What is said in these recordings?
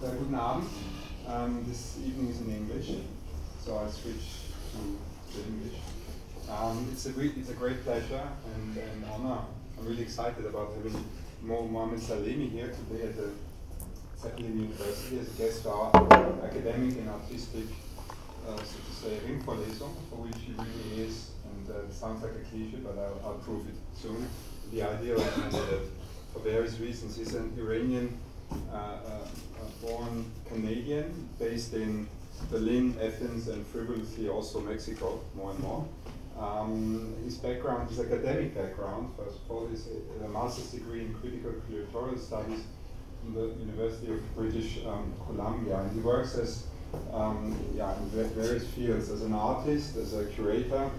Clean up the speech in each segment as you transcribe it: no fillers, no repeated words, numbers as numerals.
Guten Abend. This evening is in English, so I'll switch to English. It's a great pleasure and honor. I'm really excited about having Mohammad Salemy here today at the Zentrum University as a guest for our academic and artistic, so to say, Ringvorlesung, for which he really is, and it sounds like a cliche, but I'll prove it soon. The ideal candidate for various reasons. He's an Iranian born Canadian, based in Berlin, Athens, and frivolously also Mexico, more and more. His background is academic background. First of all, he's a master's degree in critical curatorial studies from the University of British Columbia, and he works as in various fields as an artist, as a curator,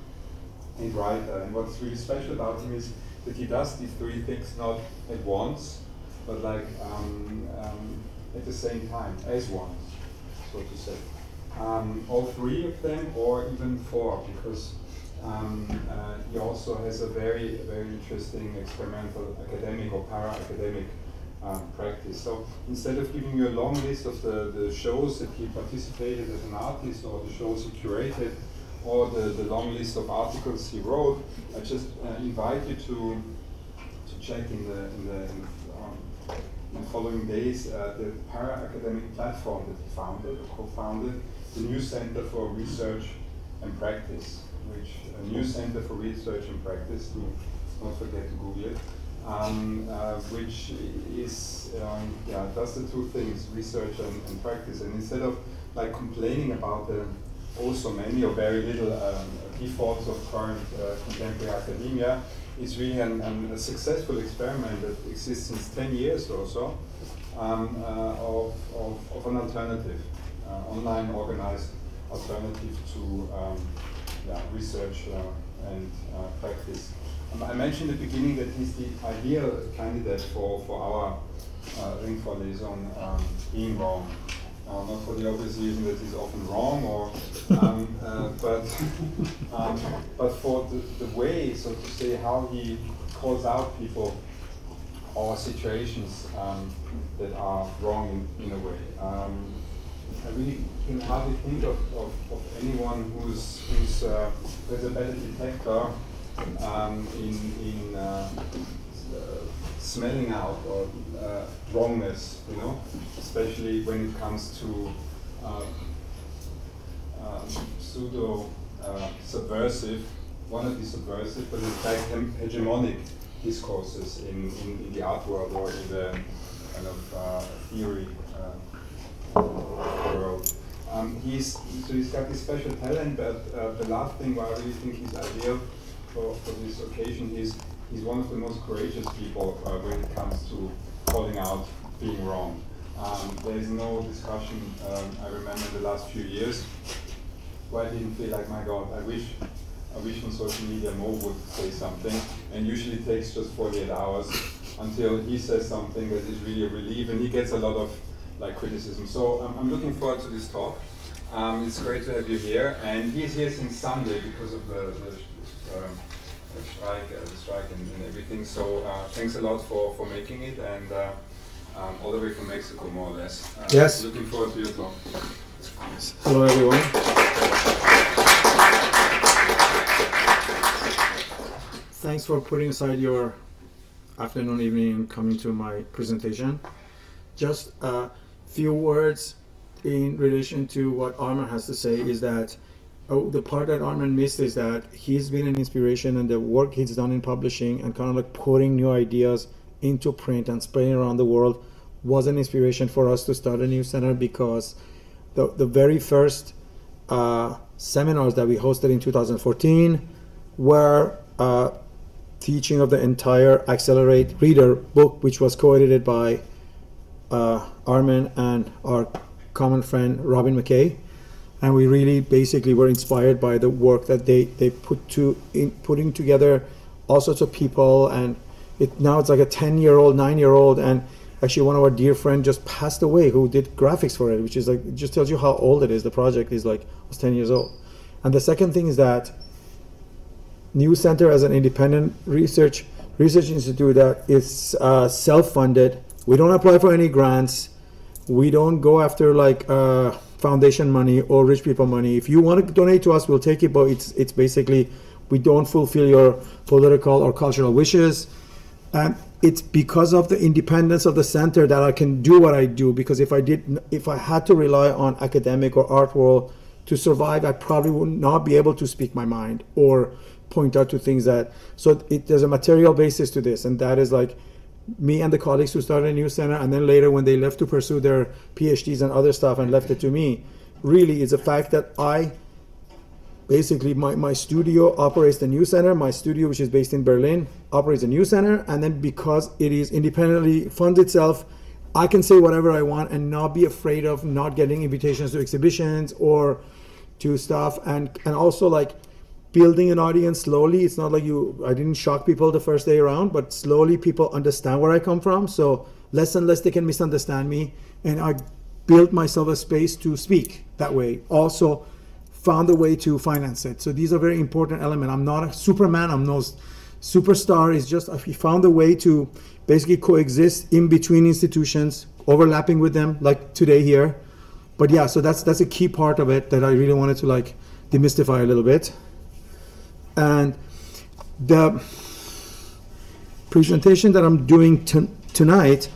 and writer. And what's really special about him is that he does these three things not at once, but like at the same time, as one, so to say. All three of them, or even four, because he also has a very, very interesting experimental academic or para-academic practice. So instead of giving you a long list of the shows that he participated as an artist, or the shows he curated, or the long list of articles he wrote, I just invite you to check in the following days the para-academic platform that he founded, or co-founded, the New Center for Research and Practice, which a New Center for Research and Practice, do not forget to Google it, which is does the two things, research and practice. And instead of like complaining about the also many or very little defaults of current contemporary academia, it's really a successful experiment that exists since 10 years or so of an alternative, online organized alternative to research and practice. I mentioned at the beginning that he's the ideal candidate for our Ringvorlesung, being wrong. Not for the obvious reason that he's often wrong, or but for the way, so to say, how he calls out people or situations that are wrong in a way. I really can hardly think of anyone who's a better detector in smelling out or wrongness, you know, especially when it comes to pseudo subversive, wannabe subversive, but in fact hegemonic discourses in the art world or in the kind of theory world. He's got this special talent, but the last thing why I really think he's ideal for this occasion is he's one of the most courageous people when it comes to calling out being wrong. There is no discussion, I remember in the last few years, where I didn't feel like, my God, I wish on social media Mo would say something, and usually it takes just 48 hours until he says something that is really a relief, and he gets a lot of criticism. So I'm looking forward to this talk. It's great to have you here, and he's here since Sunday because of the strike and everything. So thanks a lot for making it, and all the way from Mexico, more or less. Yes. Looking forward to your talk. Hello, everyone. Thanks for putting aside your afternoon, evening, and coming to my presentation. Just a few words in relation to what Armin has to say is that the part that Armin missed is that he's been an inspiration, and the work he's done in publishing and kind of like putting new ideas into print and spreading around the world was an inspiration for us to start a new center, because the very first seminars that we hosted in 2014 were teaching of the entire Accelerate Reader book, which was co-edited by Armin and our common friend Robin McKay. And we really basically were inspired by the work that they putting together all sorts of people, and now it's like a 10-year-old, 9-year-old, and actually one of our dear friends just passed away who did graphics for it, which is like, it just tells you how old it is. The project is was 10 years old. And the second thing is that New Center as an independent research institute that is self-funded. We don't apply for any grants. We don't go after like foundation money or rich people money. If you want to donate to us, we'll take it, but it's basically, we don't fulfill your political or cultural wishes. And it's because of the independence of the center that I can do what I do, because if I had to rely on academic or art world to survive, I probably would not be able to speak my mind or point out to things that, so there's a material basis to this, and that is like me and the colleagues who started a new center, and then later when they left to pursue their PhDs and other stuff and left it to me, really is the fact that I basically, my studio operates the new center. My studio, which is based in Berlin, operates a new center, and then because it is independently funds itself, I can say whatever I want and not be afraid of not getting invitations to exhibitions or to stuff, and also like building an audience slowly. It's not like I didn't shock people the first day around, but slowly people understand where I come from. So less and less they can misunderstand me, and I built myself a space to speak that way. Also found a way to finance it. So these are very important elements. I'm not a Superman, I'm no superstar. It's just we found a way to basically coexist in between institutions, overlapping with them, like today here. But yeah, so that's a key part of it that I really wanted to like demystify a little bit. And the presentation that I'm doing tonight,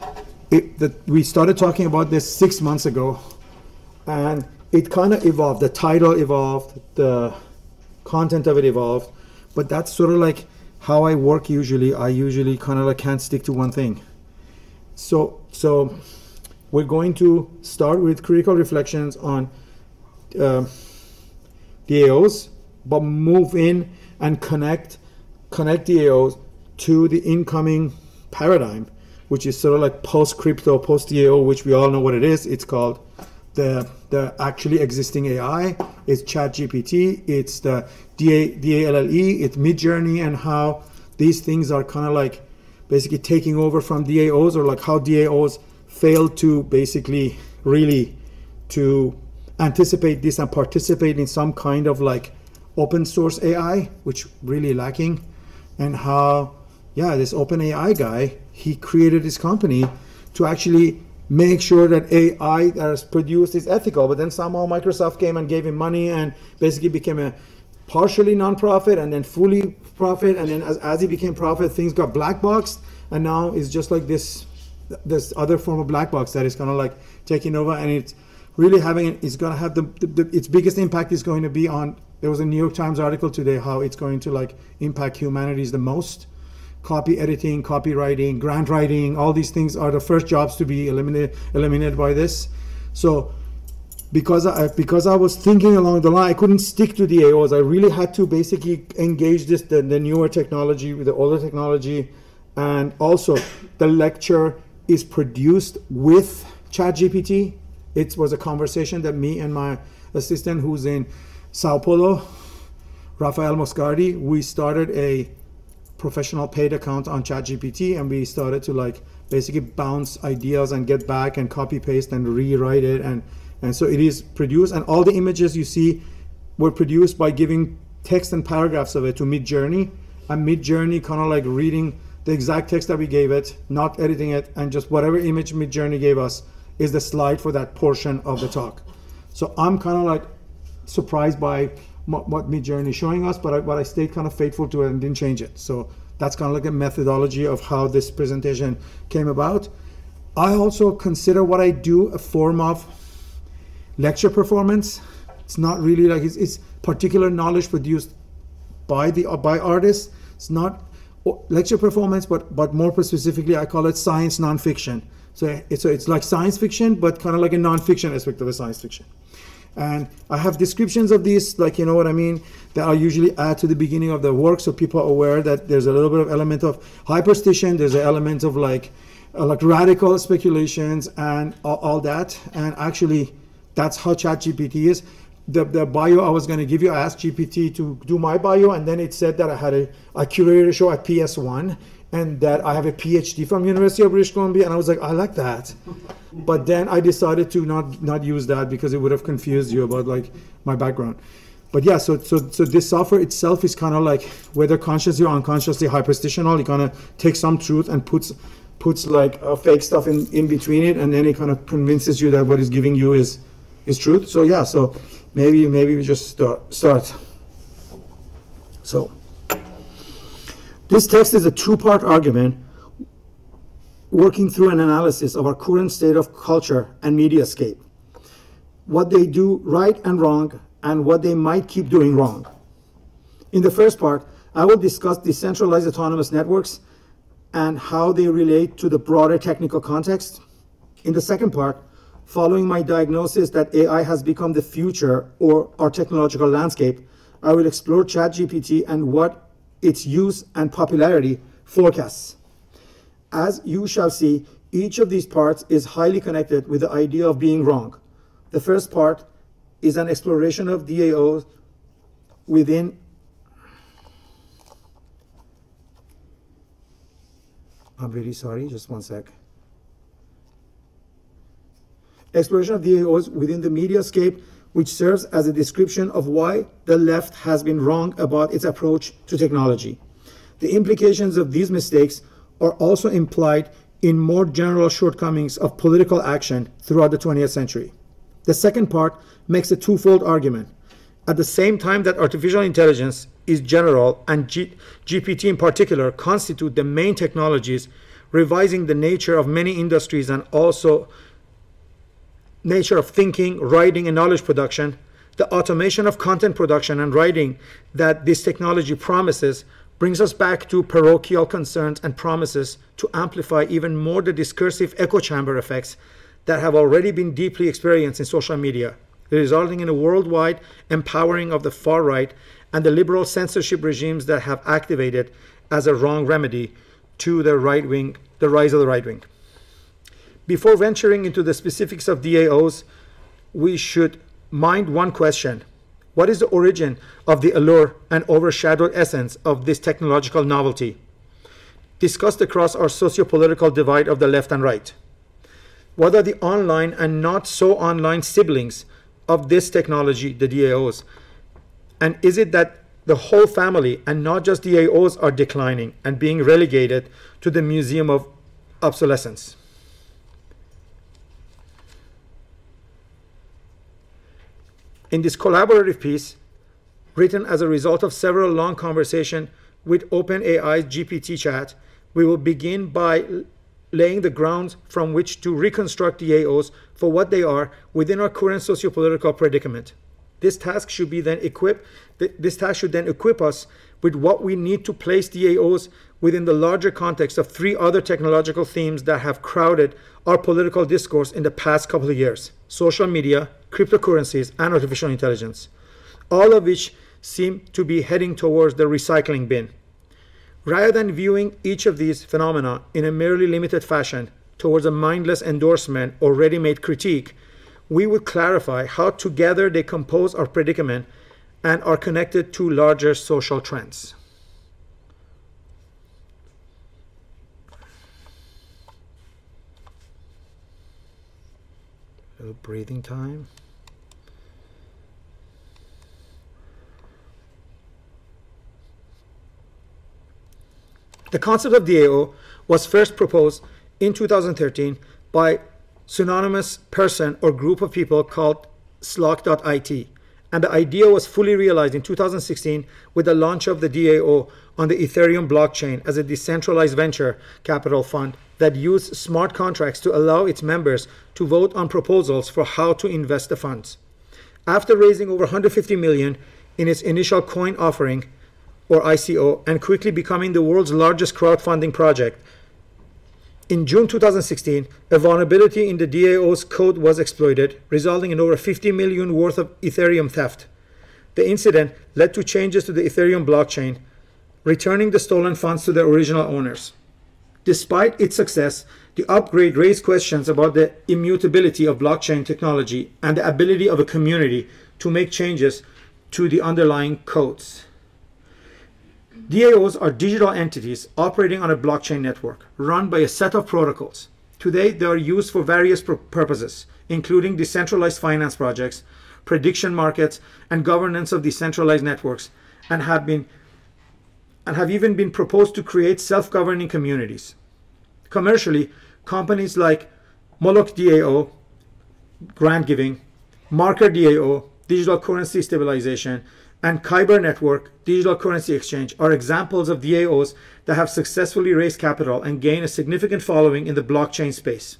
we started talking about this 6 months ago, and it kind of evolved. The title evolved, the content of it evolved, but that's sort of like how I work usually. I usually kind of like can't stick to one thing. So we're going to start with critical reflections on DAOs, but move in and connect DAOs to the incoming paradigm, which is sort of like post-crypto, post-DAO, which we all know what it is. It's called the actually existing AI. It's ChatGPT, it's the DALLE, it's Midjourney, and how these things are kind of like basically taking over from DAOs, or like how DAOs failed to basically really to anticipate this and participate in some kind of like open source AI, which really lacking. And how, yeah, this open AI guy, he created this company to actually make sure that AI that is produced is ethical, but then somehow Microsoft came and gave him money and basically became a partially non-profit and then fully profit, and then as he became profit, things got black boxed, and now it's just like this other form of black box that is kind of like taking over, and it's really it's going to have its biggest impact is going to be on, there was a New York Times article today how it's going to like impact humanities the most. Copy editing, copywriting, grant writing, all these things are the first jobs to be eliminated by this. So because I was thinking along the line, I couldn't stick to DAOs. I really had to basically engage the newer technology with the older technology. And also the lecture is produced with ChatGPT. It was a conversation that me and my assistant, who's in Sao Paulo, Rafael Moscardi, we started a professional paid account on ChatGPT, and we started to like basically bounce ideas and get back and copy paste and rewrite it, and so it is produced, and all the images you see were produced by giving text and paragraphs of it to Midjourney, and Midjourney kind of like reading the exact text that we gave it, not editing it, and just whatever image Midjourney gave us is the slide for that portion of the talk. So I'm kind of like surprised by what Midjourney is showing us, but I stayed kind of faithful to it and didn't change it. So that's kind of like a methodology of how this presentation came about. I also consider what I do a form of lecture performance. It's not really like it's particular knowledge produced by artists. It's not lecture performance, but more specifically, I call it science nonfiction. So it's like science fiction, but kind of like a nonfiction aspect of a science fiction. And I have descriptions of these, like, you know what I mean, that I usually add to the beginning of the work, so people are aware that there's a little bit of element of hyperstition, there's an element of like radical speculations and all that. And actually, that's how ChatGPT is. The bio I was going to give you, I asked GPT to do my bio, and then it said that I curated a show at PS1, and that I have a PhD from University of British Columbia, and I was like, I like that. But then I decided to not use that because it would have confused you about like my background. But yeah, so this software itself is kind of like, whether consciously or unconsciously hyperstitional, it kind of takes some truth and puts puts like fake stuff in between it, and then it kind of convinces you that what it's giving you is truth. So yeah, so maybe we just start. So this text is a two-part argument working through an analysis of our current state of culture and mediascape, what they do right and wrong, and what they might keep doing wrong. In the first part, I will discuss decentralized autonomous networks and how they relate to the broader technical context. In the second part, following my diagnosis that AI has become the future or our technological landscape, I will explore ChatGPT and what its use and popularity forecasts. As you shall see, each of these parts is highly connected with the idea of being wrong. The first part is an exploration of DAOs within I'm really sorry, just one sec. Exploration of DAOs within the mediascape, which serves as a description of why the left has been wrong about its approach to technology. The implications of these mistakes are also implied in more general shortcomings of political action throughout the 20th century. The second part makes a twofold argument. At the same time that artificial intelligence is general and GPT in particular constitute the main technologies revising the nature of many industries and also nature of thinking, writing, and knowledge production, the automation of content production and writing that this technology promises brings us back to parochial concerns and promises to amplify even more the discursive echo chamber effects that have already been deeply experienced in social media, resulting in a worldwide empowering of the far right and the liberal censorship regimes that have activated as a wrong remedy to the right wing, the rise of the right wing. Before venturing into the specifics of DAOs, we should mind one question. What is the origin of the allure and overshadowed essence of this technological novelty, discussed across our socio-political divide of the left and right? What are the online and not so online siblings of this technology, the DAOs? And is it that the whole family and not just DAOs are declining and being relegated to the museum of obsolescence? In this collaborative piece, written as a result of several long conversations with OpenAI's GPT chat, we will begin by laying the grounds from which to reconstruct DAOs for what they are within our current socio-political predicament. This task should then equip us with what we need to place DAOs within the larger context of three other technological themes that have crowded our political discourse in the past couple of years: social media, cryptocurrencies, and artificial intelligence, all of which seem to be heading towards the recycling bin. Rather than viewing each of these phenomena in a merely limited fashion towards a mindless endorsement or ready-made critique, we would clarify how together they compose our predicament and are connected to larger social trends. A little breathing time. The concept of DAO was first proposed in 2013 by synonymous person or group of people called Slock.it, and the idea was fully realized in 2016 with the launch of the DAO on the Ethereum blockchain as a decentralized venture capital fund that used smart contracts to allow its members to vote on proposals for how to invest the funds. After raising over 150 million in its initial coin offering, or ICO, and quickly becoming the world's largest crowdfunding project, in June 2016, a vulnerability in the DAO's code was exploited, resulting in over 50 million worth of Ethereum theft. The incident led to changes to the Ethereum blockchain, returning the stolen funds to their original owners. Despite its success, the upgrade raised questions about the immutability of blockchain technology and the ability of a community to make changes to the underlying codes. DAOs are digital entities operating on a blockchain network, run by a set of protocols. Today, they are used for various purposes, including decentralized finance projects, prediction markets, and governance of decentralized networks, and have even been proposed to create self-governing communities. Commercially, companies like Moloch DAO, grant giving, Marker DAO, digital currency stabilization, and Kyber Network, digital currency exchange, are examples of DAOs that have successfully raised capital and gained a significant following in the blockchain space.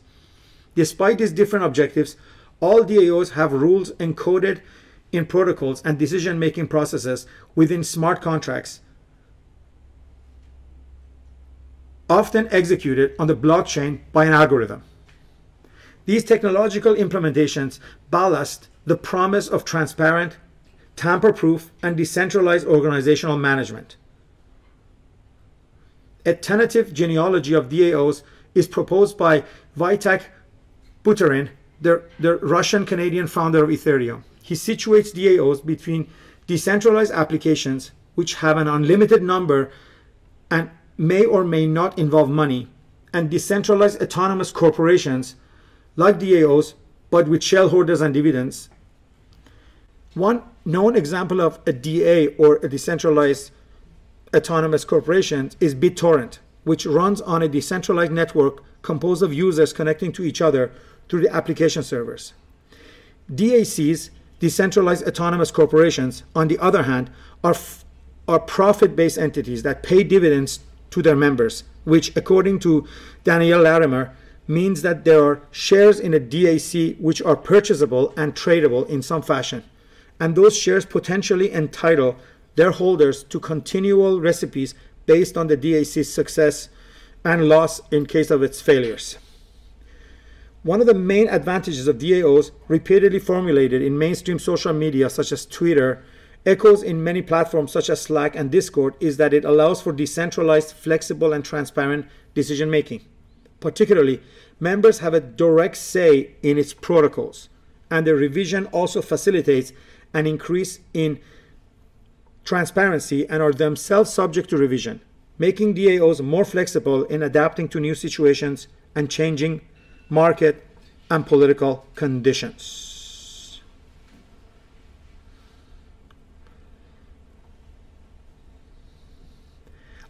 Despite these different objectives, all DAOs have rules encoded in protocols and decision-making processes within smart contracts, often executed on the blockchain by an algorithm. These technological implementations ballast the promise of transparent, tamper-proof, and decentralized organizational management. A tentative genealogy of DAOs is proposed by Vitek Buterin, the Russian-Canadian founder of Ethereum. He situates DAOs between decentralized applications, which have an unlimited number and may or may not involve money, and decentralized autonomous corporations like DAOs, but with shareholders and dividends. One known example of a DA, or a decentralized autonomous corporation, is BitTorrent, which runs on a decentralized network composed of users connecting to each other through the application servers. DACs, decentralized autonomous corporations, on the other hand, are profit-based entities that pay dividends to their members, which, according to Daniel Larimer, means that there are shares in a DAC which are purchasable and tradable in some fashion, and those shares potentially entitle their holders to continual recipes based on the DAC's success and loss in case of its failures. One of the main advantages of DAOs, repeatedly formulated in mainstream social media such as Twitter, echoes in many platforms such as Slack and Discord, is that it allows for decentralized, flexible, and transparent decision-making. Particularly, members have a direct say in its protocols, and the revision also facilitates an increase in transparency and are themselves subject to revision, making DAOs more flexible in adapting to new situations and changing market and political conditions.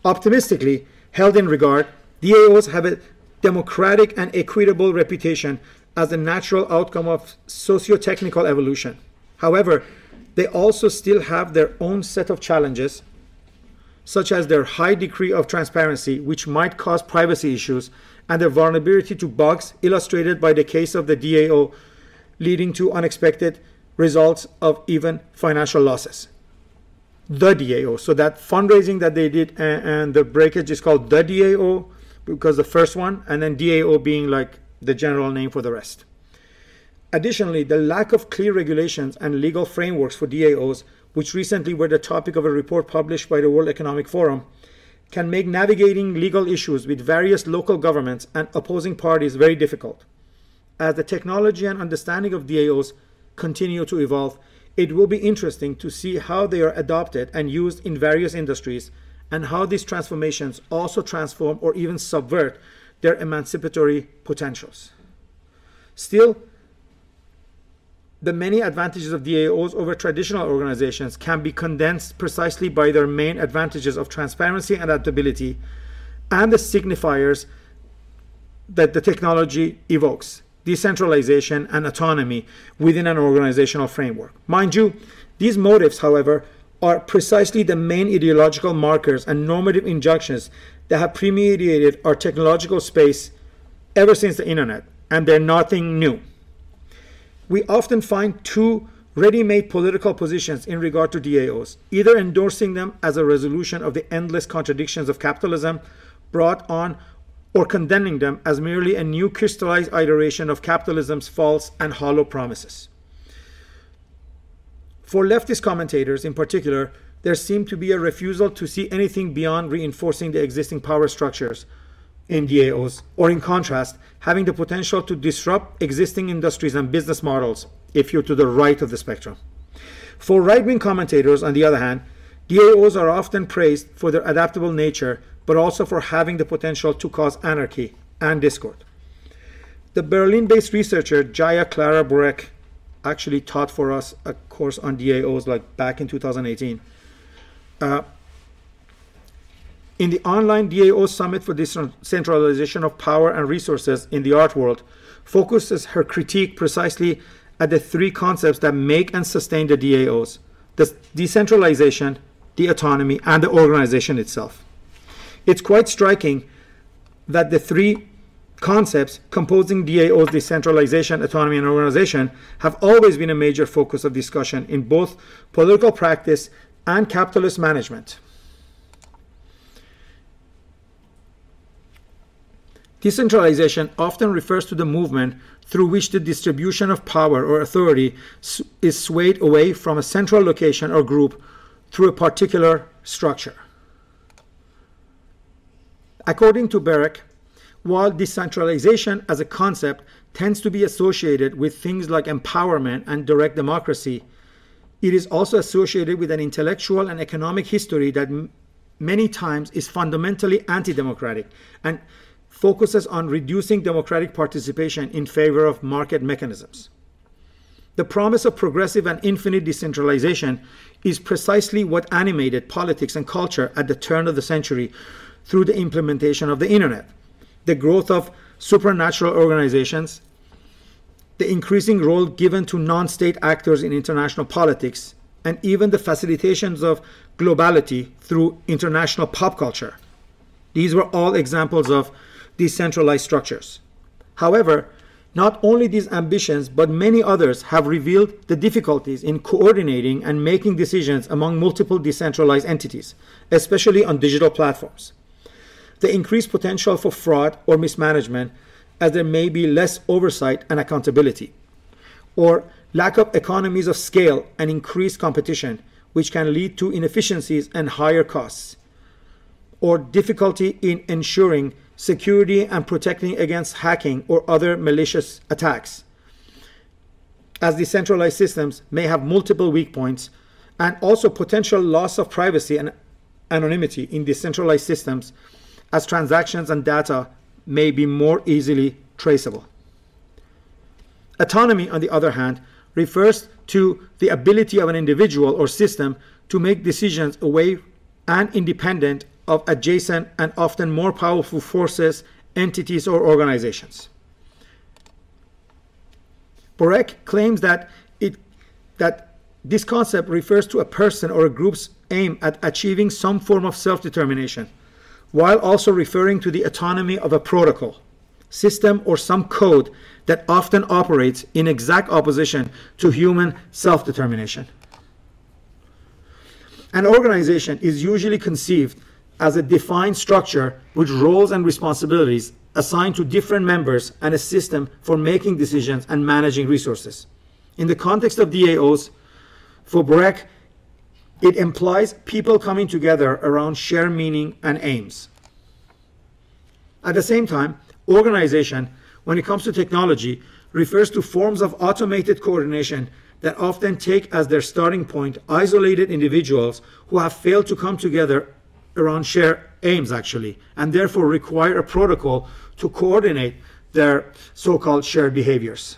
Optimistically held in regard, DAOs have a democratic and equitable reputation as a natural outcome of socio-technical evolution. However, they also still have their own set of challenges, such as their high degree of transparency, which might cause privacy issues, and their vulnerability to bugs, illustrated by the case of the DAO, leading to unexpected results of even financial losses. The DAO, so that fundraising that they did, and the breakage is called the DAO, because the first one, and then DAO being like the general name for the rest. Additionally, the lack of clear regulations and legal frameworks for DAOs, which recently were the topic of a report published by the World Economic Forum, can make navigating legal issues with various local governments and opposing parties very difficult. As the technology and understanding of DAOs continue to evolve, it will be interesting to see how they are adopted and used in various industries, and how these transformations also transform or even subvert their emancipatory potentials. Still, the many advantages of DAOs over traditional organizations can be condensed precisely by their main advantages of transparency and adaptability, and the signifiers that the technology evokes: decentralization and autonomy within an organizational framework. Mind you, these motives, however, are precisely the main ideological markers and normative injunctions that have permeated our technological space ever since the internet, and they're nothing new. We often find two ready-made political positions in regard to DAOs, either endorsing them as a resolution of the endless contradictions of capitalism brought on, or condemning them as merely a new crystallized iteration of capitalism's false and hollow promises. For leftist commentators in particular, there seemed to be a refusal to see anything beyond reinforcing the existing power structures in DAOs, or in contrast, having the potential to disrupt existing industries and business models if you're to the right of the spectrum. For right-wing commentators, on the other hand, DAOs are often praised for their adaptable nature, but also for having the potential to cause anarchy and discord. The Berlin-based researcher Jaya Clara Burek actually taught for us a course on DAOs like back in 2018. In the online DAO Summit for Decentralization of Power and Resources in the Art World, focuses her critique precisely at the three concepts that make and sustain the DAOs: the decentralization, the autonomy, and the organization itself. It's quite striking that the three concepts composing DAOs, decentralization, autonomy, and organization, have always been a major focus of discussion in both political practice and capitalist management. Decentralization often refers to the movement through which the distribution of power or authority is swayed away from a central location or group through a particular structure. According to Berek, while decentralization as a concept tends to be associated with things like empowerment and direct democracy, it is also associated with an intellectual and economic history that many times is fundamentally anti-democratic and focuses on reducing democratic participation in favor of market mechanisms. The promise of progressive and infinite decentralization is precisely what animated politics and culture at the turn of the century through the implementation of the internet, the growth of supernatural organizations, the increasing role given to non-state actors in international politics, and even the facilitations of globality through international pop culture. These were all examples of decentralized structures. However, not only these ambitions, but many others have revealed the difficulties in coordinating and making decisions among multiple decentralized entities, especially on digital platforms. The increased potential for fraud or mismanagement, as there may be less oversight and accountability, or lack of economies of scale and increased competition, which can lead to inefficiencies and higher costs, or difficulty in ensuring security and protecting against hacking or other malicious attacks, as decentralized systems may have multiple weak points, and also potential loss of privacy and anonymity in decentralized systems, as transactions and data may be more easily traceable. Autonomy, on the other hand, refers to the ability of an individual or system to make decisions away and independent of adjacent and often more powerful forces, entities, or organizations. Borek claims that this concept refers to a person or a group's aim at achieving some form of self-determination, while also referring to the autonomy of a protocol, system, or some code that often operates in exact opposition to human self-determination. An organization is usually conceived as a defined structure with roles and responsibilities assigned to different members and a system for making decisions and managing resources. In the context of DAOs, for Borek, it implies people coming together around shared meaning and aims. At the same time, organization, when it comes to technology, refers to forms of automated coordination that often take as their starting point isolated individuals who have failed to come together around shared aims, actually, and therefore require a protocol to coordinate their so-called shared behaviors.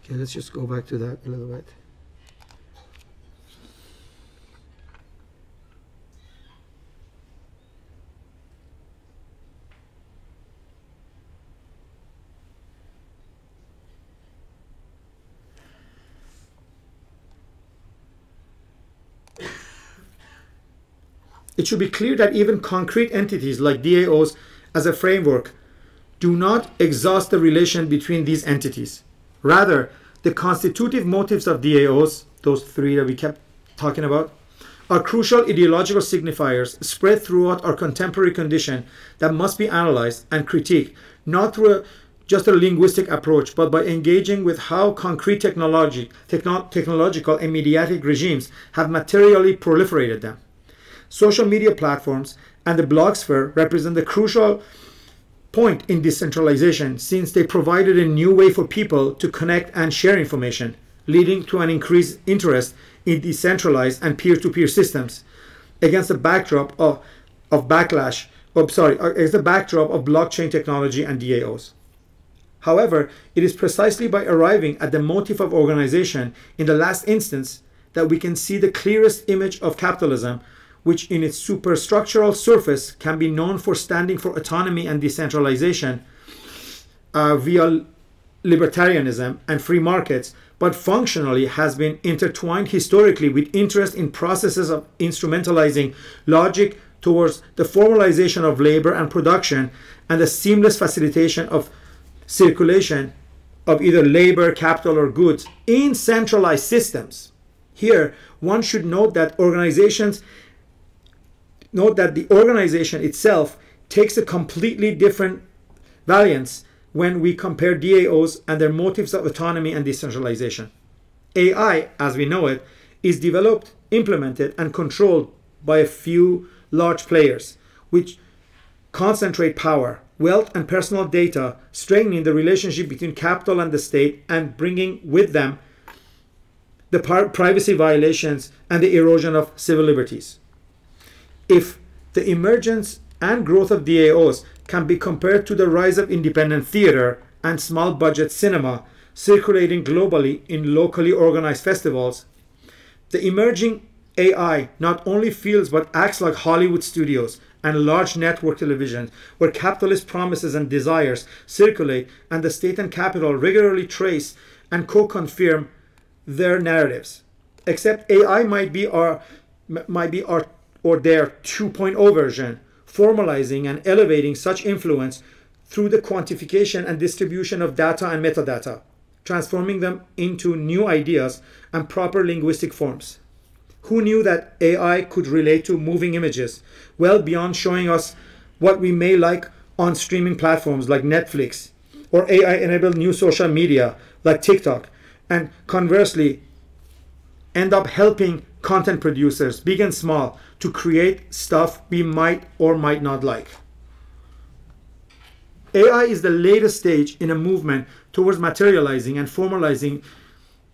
Okay, let's just go back to that a little bit. It should be clear that even concrete entities like DAOs as a framework do not exhaust the relation between these entities. Rather, the constitutive motives of DAOs, those three that we kept talking about, are crucial ideological signifiers spread throughout our contemporary condition that must be analyzed and critiqued, not through just a linguistic approach, but by engaging with how concrete technological and mediatic regimes have materially proliferated them. Social media platforms and the blogosphere represent the crucial point in decentralization, since they provided a new way for people to connect and share information, leading to an increased interest in decentralized and peer-to-peer systems against the backdrop of against the backdrop of blockchain technology and DAOs. However, it is precisely by arriving at the motive of organization in the last instance that we can see the clearest image of capitalism, which in its superstructural surface can be known for standing for autonomy and decentralization via libertarianism and free markets, but functionally has been intertwined historically with interest in processes of instrumentalizing logic towards the formalization of labor and production and the seamless facilitation of circulation of either labor, capital, or goods in centralized systems. Here, one should note that the organization itself takes a completely different variance when we compare DAOs and their motives of autonomy and decentralization. AI, as we know it, is developed, implemented, and controlled by a few large players, which concentrate power, wealth, and personal data, strengthening the relationship between capital and the state and bringing with them the privacy violations and the erosion of civil liberties. If the emergence and growth of DAOs can be compared to the rise of independent theater and small budget cinema circulating globally in locally organized festivals, the emerging AI not only feels but acts like Hollywood studios and large network television where capitalist promises and desires circulate and the state and capital regularly trace and co-confirm their narratives. Except AI might be our or their 2.0 version, formalizing and elevating such influence through the quantification and distribution of data and metadata, transforming them into new ideas and proper linguistic forms. Who knew that AI could relate to moving images well beyond showing us what we may like on streaming platforms like Netflix, or AI-enabled new social media like TikTok, and conversely end up helping content producers, big and small, to create stuff we might or might not like. AI is the latest stage in a movement towards materializing and formalizing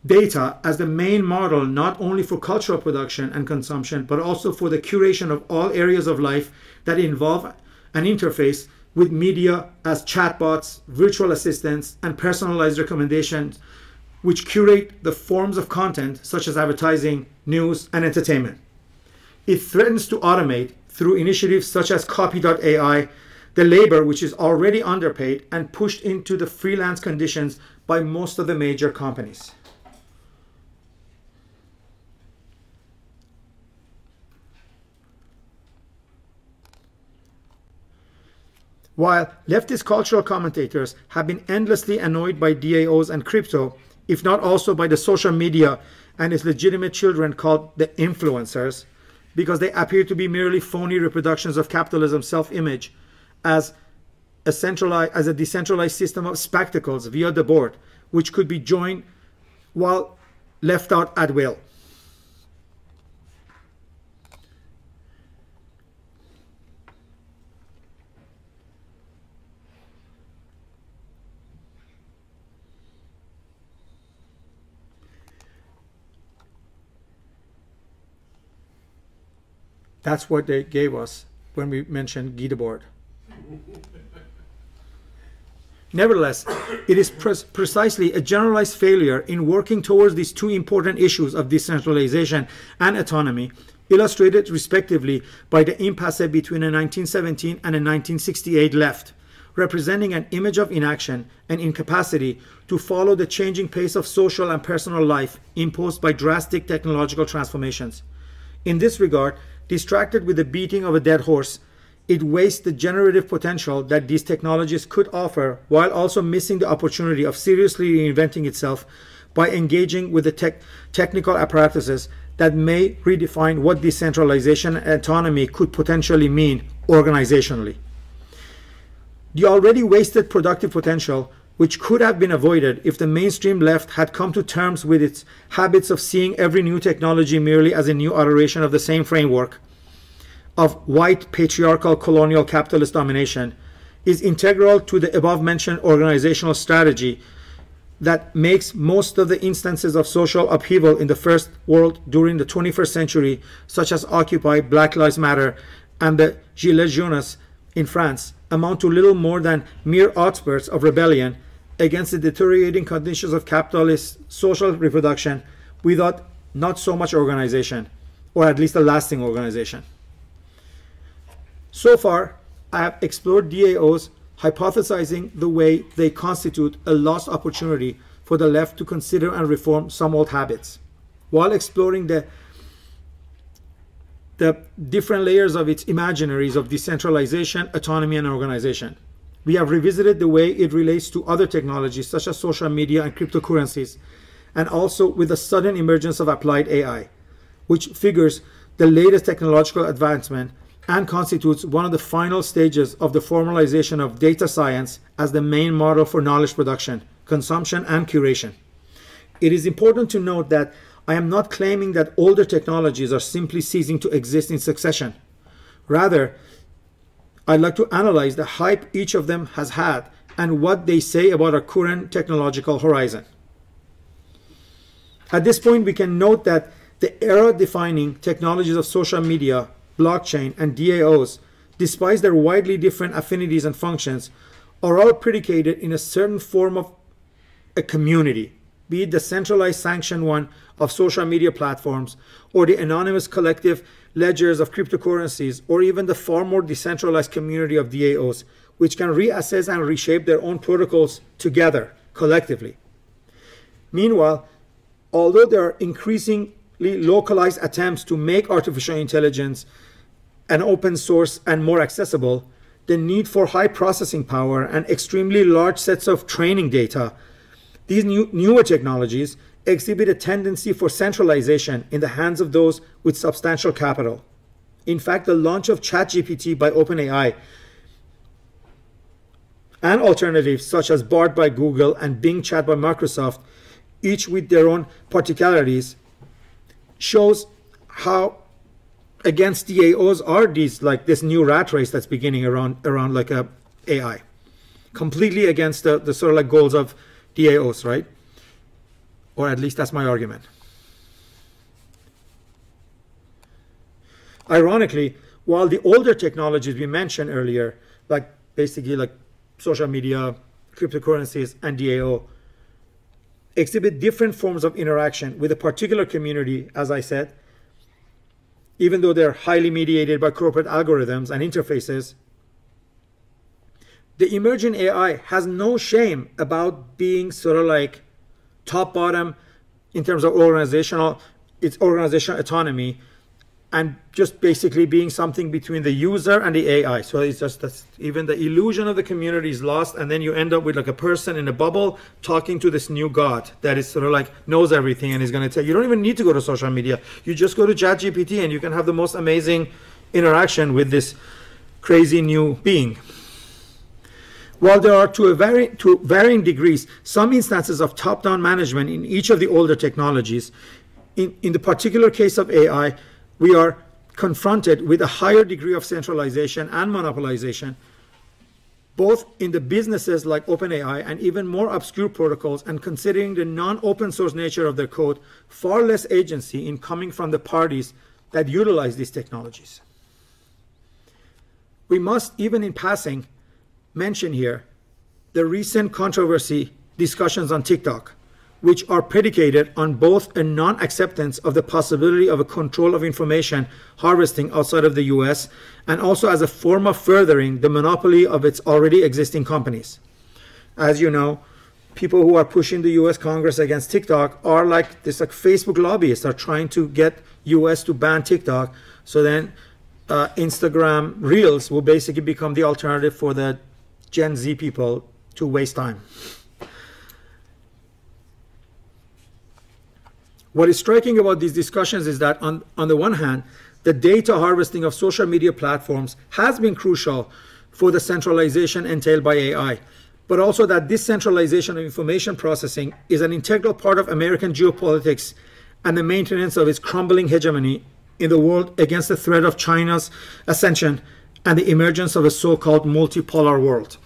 data as the main model not only for cultural production and consumption, but also for the curation of all areas of life that involve an interface with media as chatbots, virtual assistants, and personalized recommendations, which curate the forms of content such as advertising, news, and entertainment. It threatens to automate, through initiatives such as Copy.ai, the labor which is already underpaid and pushed into the freelance conditions by most of the major companies. While leftist cultural commentators have been endlessly annoyed by DAOs and crypto, if not also by the social media and its legitimate children called the influencers, because they appear to be merely phony reproductions of capitalism's self-image as a decentralized system of spectacles via the board, which could be joined while left out at will. That's what they gave us when we mentioned Gita board. Nevertheless, it is precisely a generalized failure in working towards these two important issues of decentralization and autonomy, illustrated respectively by the impasse between a 1917 and a 1968 left, representing an image of inaction and incapacity to follow the changing pace of social and personal life imposed by drastic technological transformations. In this regard, distracted with the beating of a dead horse, it wastes the generative potential that these technologies could offer, while also missing the opportunity of seriously reinventing itself by engaging with the technical apparatuses that may redefine what decentralization and autonomy could potentially mean organizationally. The already wasted productive potential, which could have been avoided if the mainstream left had come to terms with its habits of seeing every new technology merely as a new iteration of the same framework of white patriarchal colonial capitalist domination, is integral to the above-mentioned organizational strategy that makes most of the instances of social upheaval in the first world during the 21st century, such as Occupy, Black Lives Matter, and the Gilets Jaunes in France, amount to little more than mere outbursts of rebellion against the deteriorating conditions of capitalist social reproduction without not so much organization, or at least a lasting organization. So far, I have explored DAOs, hypothesizing the way they constitute a lost opportunity for the left to consider and reform some old habits, while exploring the different layers of its imaginaries of decentralization, autonomy, and organization. We have revisited the way it relates to other technologies such as social media and cryptocurrencies, and also with the sudden emergence of applied AI, which figures the latest technological advancement and constitutes one of the final stages of the formalization of data science as the main model for knowledge production, consumption, and curation. It is important to note that I am not claiming that older technologies are simply ceasing to exist in succession. Rather, I'd like to analyze the hype each of them has had and what they say about our current technological horizon. At this point, we can note that the era-defining technologies of social media, blockchain, and DAOs, despite their widely different affinities and functions, are all predicated in a certain form of a community, be it the centralized sanctioned one of social media platforms, or the anonymous collective ledgers of cryptocurrencies, or even the far more decentralized community of DAOs, which can reassess and reshape their own protocols together, collectively. Meanwhile, although there are increasingly localized attempts to make artificial intelligence an open source and more accessible, the need for high processing power and extremely large sets of training data, these newer technologies exhibit a tendency for centralization in the hands of those with substantial capital. In fact, the launch of ChatGPT by OpenAI and alternatives such as Bard by Google and Bing Chat by Microsoft, each with their own particularities, shows how against DAOs are these, like this new rat race that's beginning around like a AI, completely against the sort of like goals of DAOs, right? Or at least that's my argument. Ironically, while the older technologies we mentioned earlier, like basically like social media, cryptocurrencies, and DAO, exhibit different forms of interaction with a particular community, as I said, even though they're highly mediated by corporate algorithms and interfaces, the emerging AI has no shame about being sort of like top-bottom in terms of its organizational autonomy, and just basically being something between the user and the AI. So it's just that even the illusion of the community is lost, and then you end up with like a person in a bubble talking to this new god that is sort of like knows everything and is going to tell you. You don't even need to go to social media. You just go to ChatGPT and you can have the most amazing interaction with this crazy new being. While there are to varying degrees some instances of top-down management in each of the older technologies, in the particular case of AI, we are confronted with a higher degree of centralization and monopolization, both in the businesses like OpenAI and even more obscure protocols, and considering the non-open source nature of their code, far less agency in coming from the parties that utilize these technologies. We must, even in passing, mention here the recent controversy discussions on TikTok, which are predicated on both a non-acceptance of the possibility of a control of information harvesting outside of the US, and also as a form of furthering the monopoly of its already existing companies. As you know, people who are pushing the US Congress against TikTok are like this, like Facebook lobbyists are trying to get US to ban TikTok, so then Instagram Reels will basically become the alternative for the Gen Z people to waste time. What is striking about these discussions is that on the one hand, the data harvesting of social media platforms has been crucial for the centralization entailed by AI, but also that this centralization of information processing is an integral part of American geopolitics and the maintenance of its crumbling hegemony in the world against the threat of China's ascension and the emergence of a so-called multipolar world.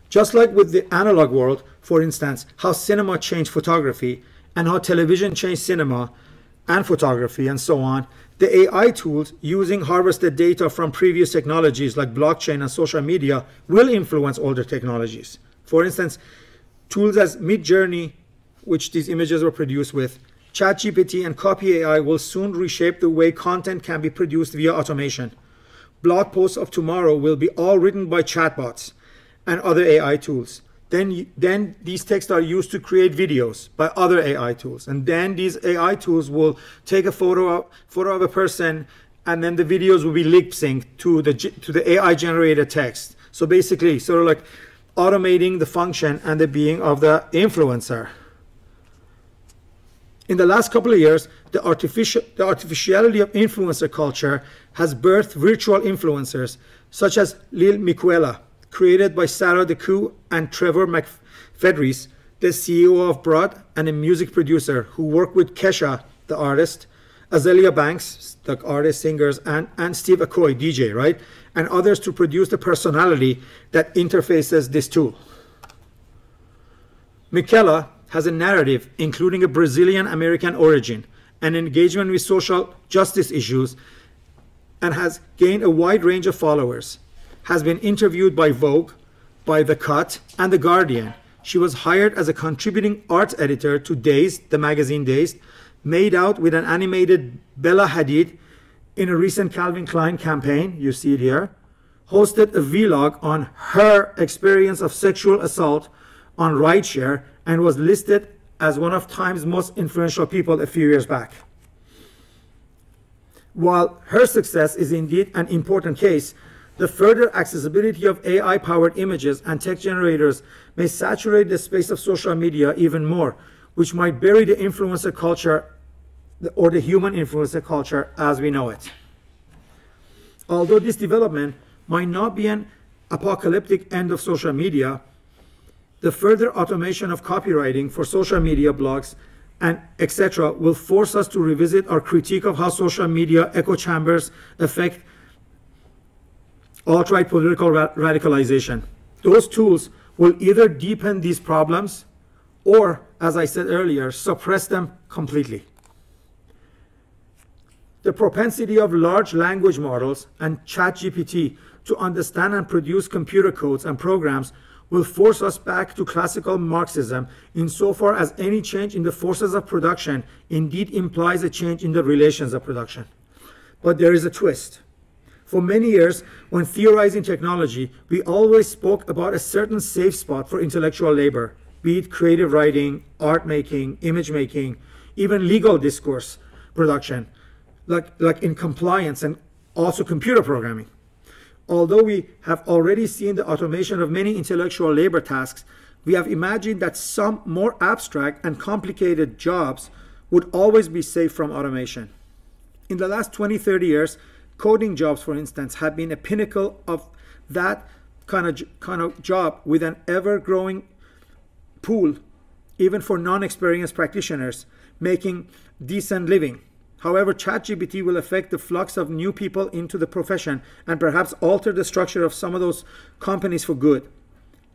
Just like with the analog world, for instance, how cinema changed photography, and how television changed cinema and photography and so on, the AI tools using harvested data from previous technologies like blockchain and social media will influence older technologies. For instance, tools as Midjourney, which these images were produced with, ChatGPT and Copy AI will soon reshape the way content can be produced via automation. Blog posts of tomorrow will be all written by chatbots and other AI tools. Then these texts are used to create videos by other AI tools. And then these AI tools will take a photo of a person, and then the videos will be lip synced to the AI generated text. So basically, sort of like automating the function and the being of the influencer. In the last couple of years, the artificiality of influencer culture has birthed virtual influencers, such as Lil Miquela, created by Sarah DeCoux and Trevor McFedries, the CEO of Broad and a music producer who worked with Kesha, the artist, Azealia Banks, the artist, singers, and Steve Aoki, DJ, right? And others to produce the personality that interfaces this tool. Miquela has a narrative including a Brazilian-American origin, an engagement with social justice issues, and has gained a wide range of followers. Has been interviewed by Vogue, by The Cut, and The Guardian. She was hired as a contributing arts editor to Dazed, the magazine Dazed, made out with an animated Bella Hadid in a recent Calvin Klein campaign, you see it here, hosted a vlog on her experience of sexual assault on rideshare, and was listed as one of Time's most influential people a few years back. While her success is indeed an important case, the further accessibility of AI-powered images and text generators may saturate the space of social media even more, which might bury the influencer culture or the human influencer culture as we know it. Although this development might not be an apocalyptic end of social media, the further automation of copywriting for social media blogs and etc. will force us to revisit our critique of how social media echo chambers affect alt-right political radicalization. Those tools will either deepen these problems or, as I said earlier, suppress them completely. The propensity of large language models and ChatGPT to understand and produce computer codes and programs will force us back to classical Marxism insofar as any change in the forces of production indeed implies a change in the relations of production. But there is a twist. For many years, when theorizing technology, we always spoke about a certain safe spot for intellectual labor, be it creative writing, art making, image making, even legal discourse production, like in compliance and also computer programming. Although we have already seen the automation of many intellectual labor tasks, we have imagined that some more abstract and complicated jobs would always be safe from automation. In the last 20-30 years, coding jobs, for instance, have been a pinnacle of that kind of job with an ever-growing pool, even for non-experienced practitioners, making decent living. However, ChatGPT will affect the flux of new people into the profession and perhaps alter the structure of some of those companies for good.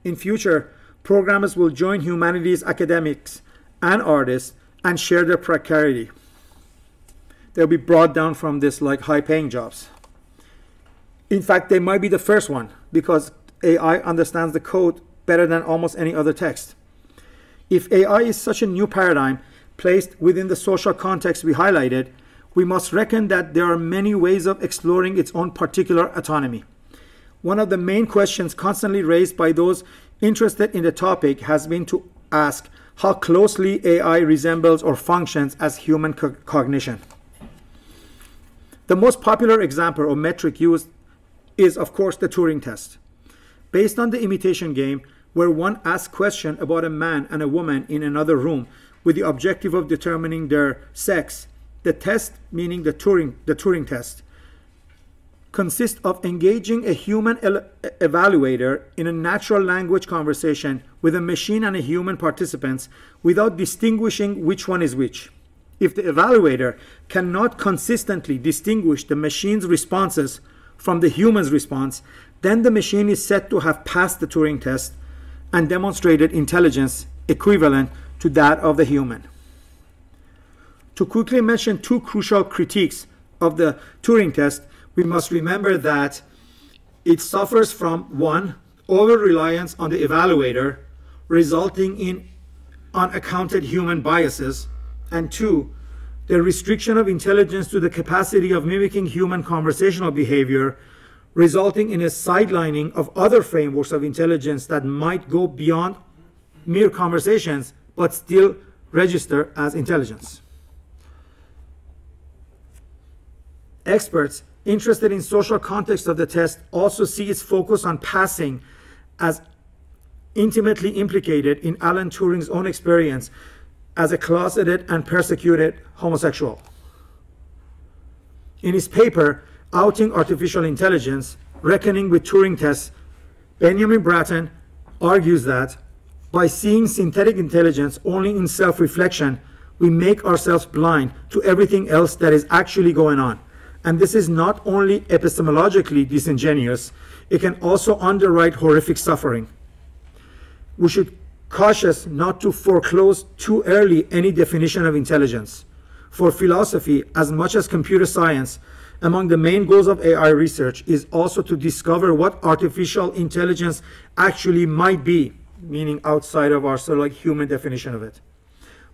In future, programmers will join humanities academics and artists and share their precarity. They'll be brought down from this like high-paying jobs. In fact, they might be the first one because AI understands the code better than almost any other text. If AI is such a new paradigm, placed within the social context we highlighted, we must reckon that there are many ways of exploring its own particular autonomy. One of the main questions constantly raised by those interested in the topic has been to ask how closely AI resembles or functions as human cognition. The most popular example or metric used is, of course, the Turing test. Based on the imitation game, where one asks questions about a man and a woman in another room with the objective of determining their sex, the test, meaning the Turing test, consists of engaging a human evaluator in a natural language conversation with a machine and a human participants without distinguishing which one is which. If the evaluator cannot consistently distinguish the machine's responses from the human's response, then the machine is said to have passed the Turing test and demonstrated intelligence equivalent to that of the human. To quickly mention two crucial critiques of the Turing test, we must remember that it suffers from, one, over-reliance on the evaluator resulting in unaccounted human biases, and 2, the restriction of intelligence to the capacity of mimicking human conversational behavior, resulting in a sidelining of other frameworks of intelligence that might go beyond mere conversations but still register as intelligence. Experts interested in social context of the test also see its focus on passing as intimately implicated in Alan Turing's own experience as a closeted and persecuted homosexual. In his paper, Outing Artificial Intelligence, Reckoning with Turing Tests, Benjamin Bratton argues that by seeing synthetic intelligence only in self-reflection, we make ourselves blind to everything else that is actually going on. And this is not only epistemologically disingenuous, it can also underwrite horrific suffering. We should cautious not to foreclose too early any definition of intelligence. For philosophy, as much as computer science, among the main goals of AI research is also to discover what artificial intelligence actually might be, meaning outside of our sort of like human definition of it.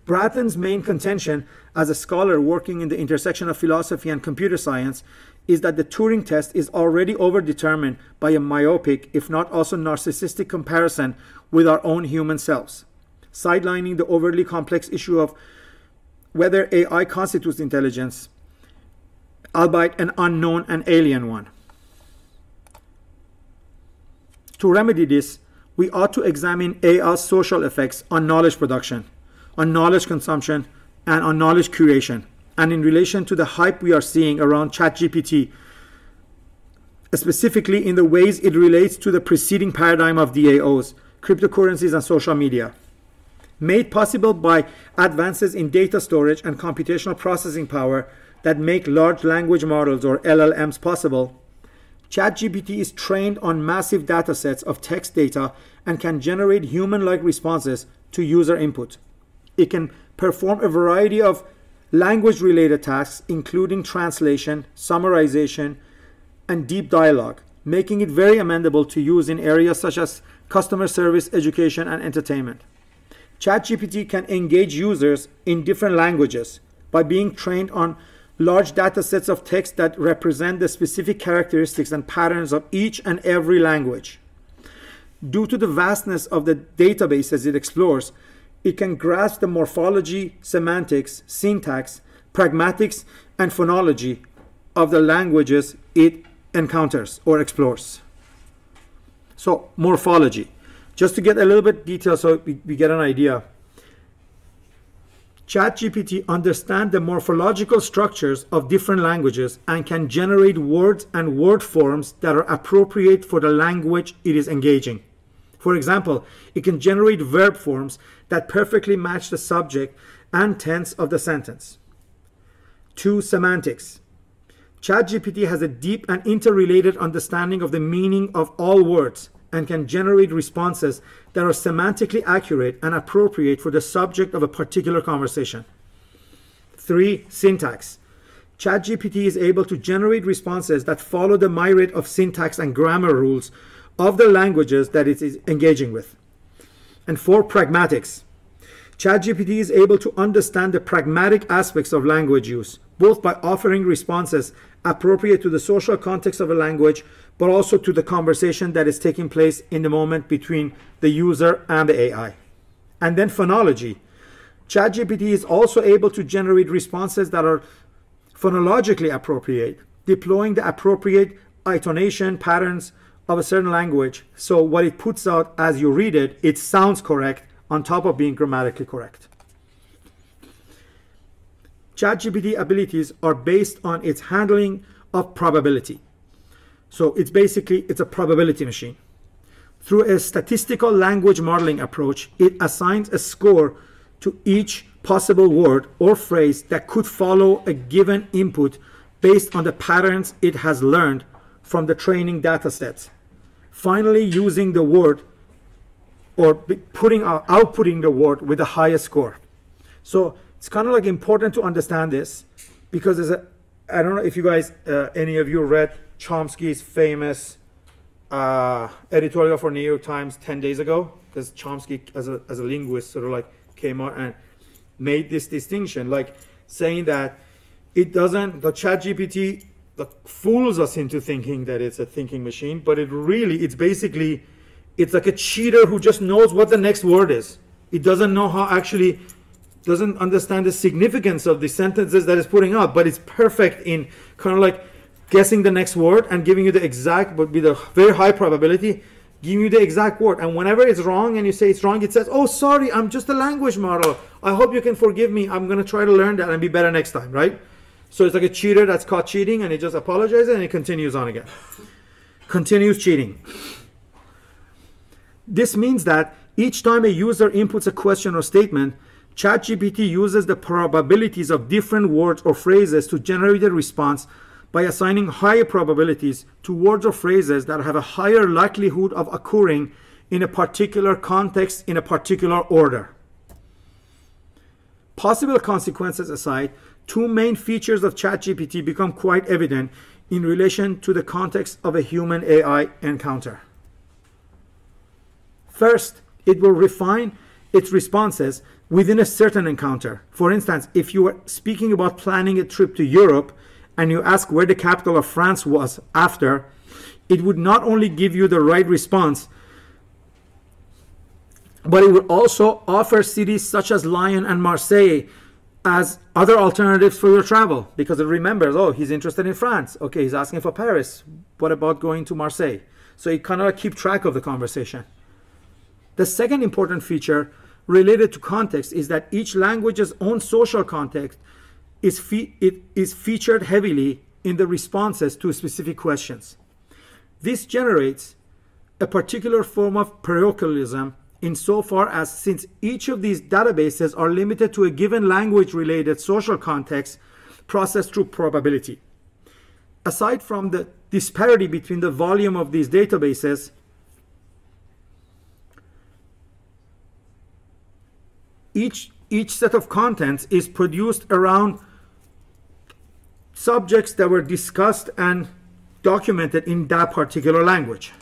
Bratton's main contention as a scholar working in the intersection of philosophy and computer science is that the Turing test is already overdetermined by a myopic, if not also narcissistic comparison with our own human selves, sidelining the overly complex issue of whether AI constitutes intelligence, albeit an unknown and alien one. To remedy this, we ought to examine AI's social effects on knowledge production, on knowledge consumption, and on knowledge curation, and in relation to the hype we are seeing around ChatGPT, specifically in the ways it relates to the preceding paradigm of DAOs, cryptocurrencies, and social media. Made possible by advances in data storage and computational processing power that make large language models, or LLMs, possible, ChatGPT is trained on massive data sets of text data and can generate human-like responses to user input. It can perform a variety of language-related tasks, including translation, summarization, and deep dialogue, making it very amenable to use in areas such as customer service, education, and entertainment. ChatGPT can engage users in different languages by being trained on large data sets of text that represent the specific characteristics and patterns of each and every language. Due to the vastness of the databases it explores, it can grasp the morphology, semantics, syntax, pragmatics, and phonology of the languages it encounters or explores. So, morphology. Just to get a little bit detail so we get an idea. ChatGPT understands the morphological structures of different languages and can generate words and word forms that are appropriate for the language it is engaging. For example, it can generate verb forms that perfectly match the subject and tense of the sentence. 2. Semantics. ChatGPT has a deep and interrelated understanding of the meaning of all words and can generate responses that are semantically accurate and appropriate for the subject of a particular conversation. 3. Syntax. ChatGPT is able to generate responses that follow the myriad of syntax and grammar rules of the languages that it is engaging with. And 4. Pragmatics. ChatGPT is able to understand the pragmatic aspects of language use, both by offering responses appropriate to the social context of a language, but also to the conversation that is taking place in the moment between the user and the AI. And then phonology. ChatGPT is also able to generate responses that are phonologically appropriate, deploying the appropriate intonation patterns of a certain language, so what it puts out as you read it, it sounds correct on top of being grammatically correct. ChatGPT abilities are based on its handling of probability. So it's a probability machine. Through a statistical language modeling approach, it assigns a score to each possible word or phrase that could follow a given input based on the patterns it has learned from the training data sets. Finally, using the word or outputting the word with the highest score. So it's kind of like important to understand this because I don't know if you guys, any of you read Chomsky's famous editorial for New York Times 10 days ago, because Chomsky, as a linguist, sort of like came out and made this distinction, like saying that the ChatGPT fools us into thinking that it's a thinking machine, but it's like a cheater who just knows what the next word is. It doesn't know doesn't understand the significance of the sentences that it's putting out, but it's perfect in kind of like guessing the next word and giving you the exact, but with a very high probability, giving you the exact word. And whenever it's wrong and you say it's wrong, it says, oh, sorry, I'm just a language model. I hope you can forgive me. I'm going to try to learn that and be better next time, right? So it's like a cheater that's caught cheating, and he just apologizes and he continues on again. Continues cheating. This means that each time a user inputs a question or statement, ChatGPT uses the probabilities of different words or phrases to generate a response by assigning higher probabilities to words or phrases that have a higher likelihood of occurring in a particular context in a particular order. Possible consequences aside, two main features of ChatGPT become quite evident in relation to the context of a human-AI encounter. First, it will refine its responses within a certain encounter. For instance, if you are speaking about planning a trip to Europe and you ask where the capital of France was after, it would not only give you the right response, but it would also offer cities such as Lyon and Marseille as other alternatives for your travel, because it remembers, oh, he's interested in France. Okay, he's asking for Paris. What about going to Marseille? So it kind of keep track of the conversation. The second important feature related to context is that each language's own social context is featured heavily in the responses to specific questions. This generates a particular form of parochialism insofar as, since each of these databases are limited to a given language-related social context processed through probability. Aside from the disparity between the volume of these databases, each set of contents is produced around subjects that were discussed and documented in that particular language.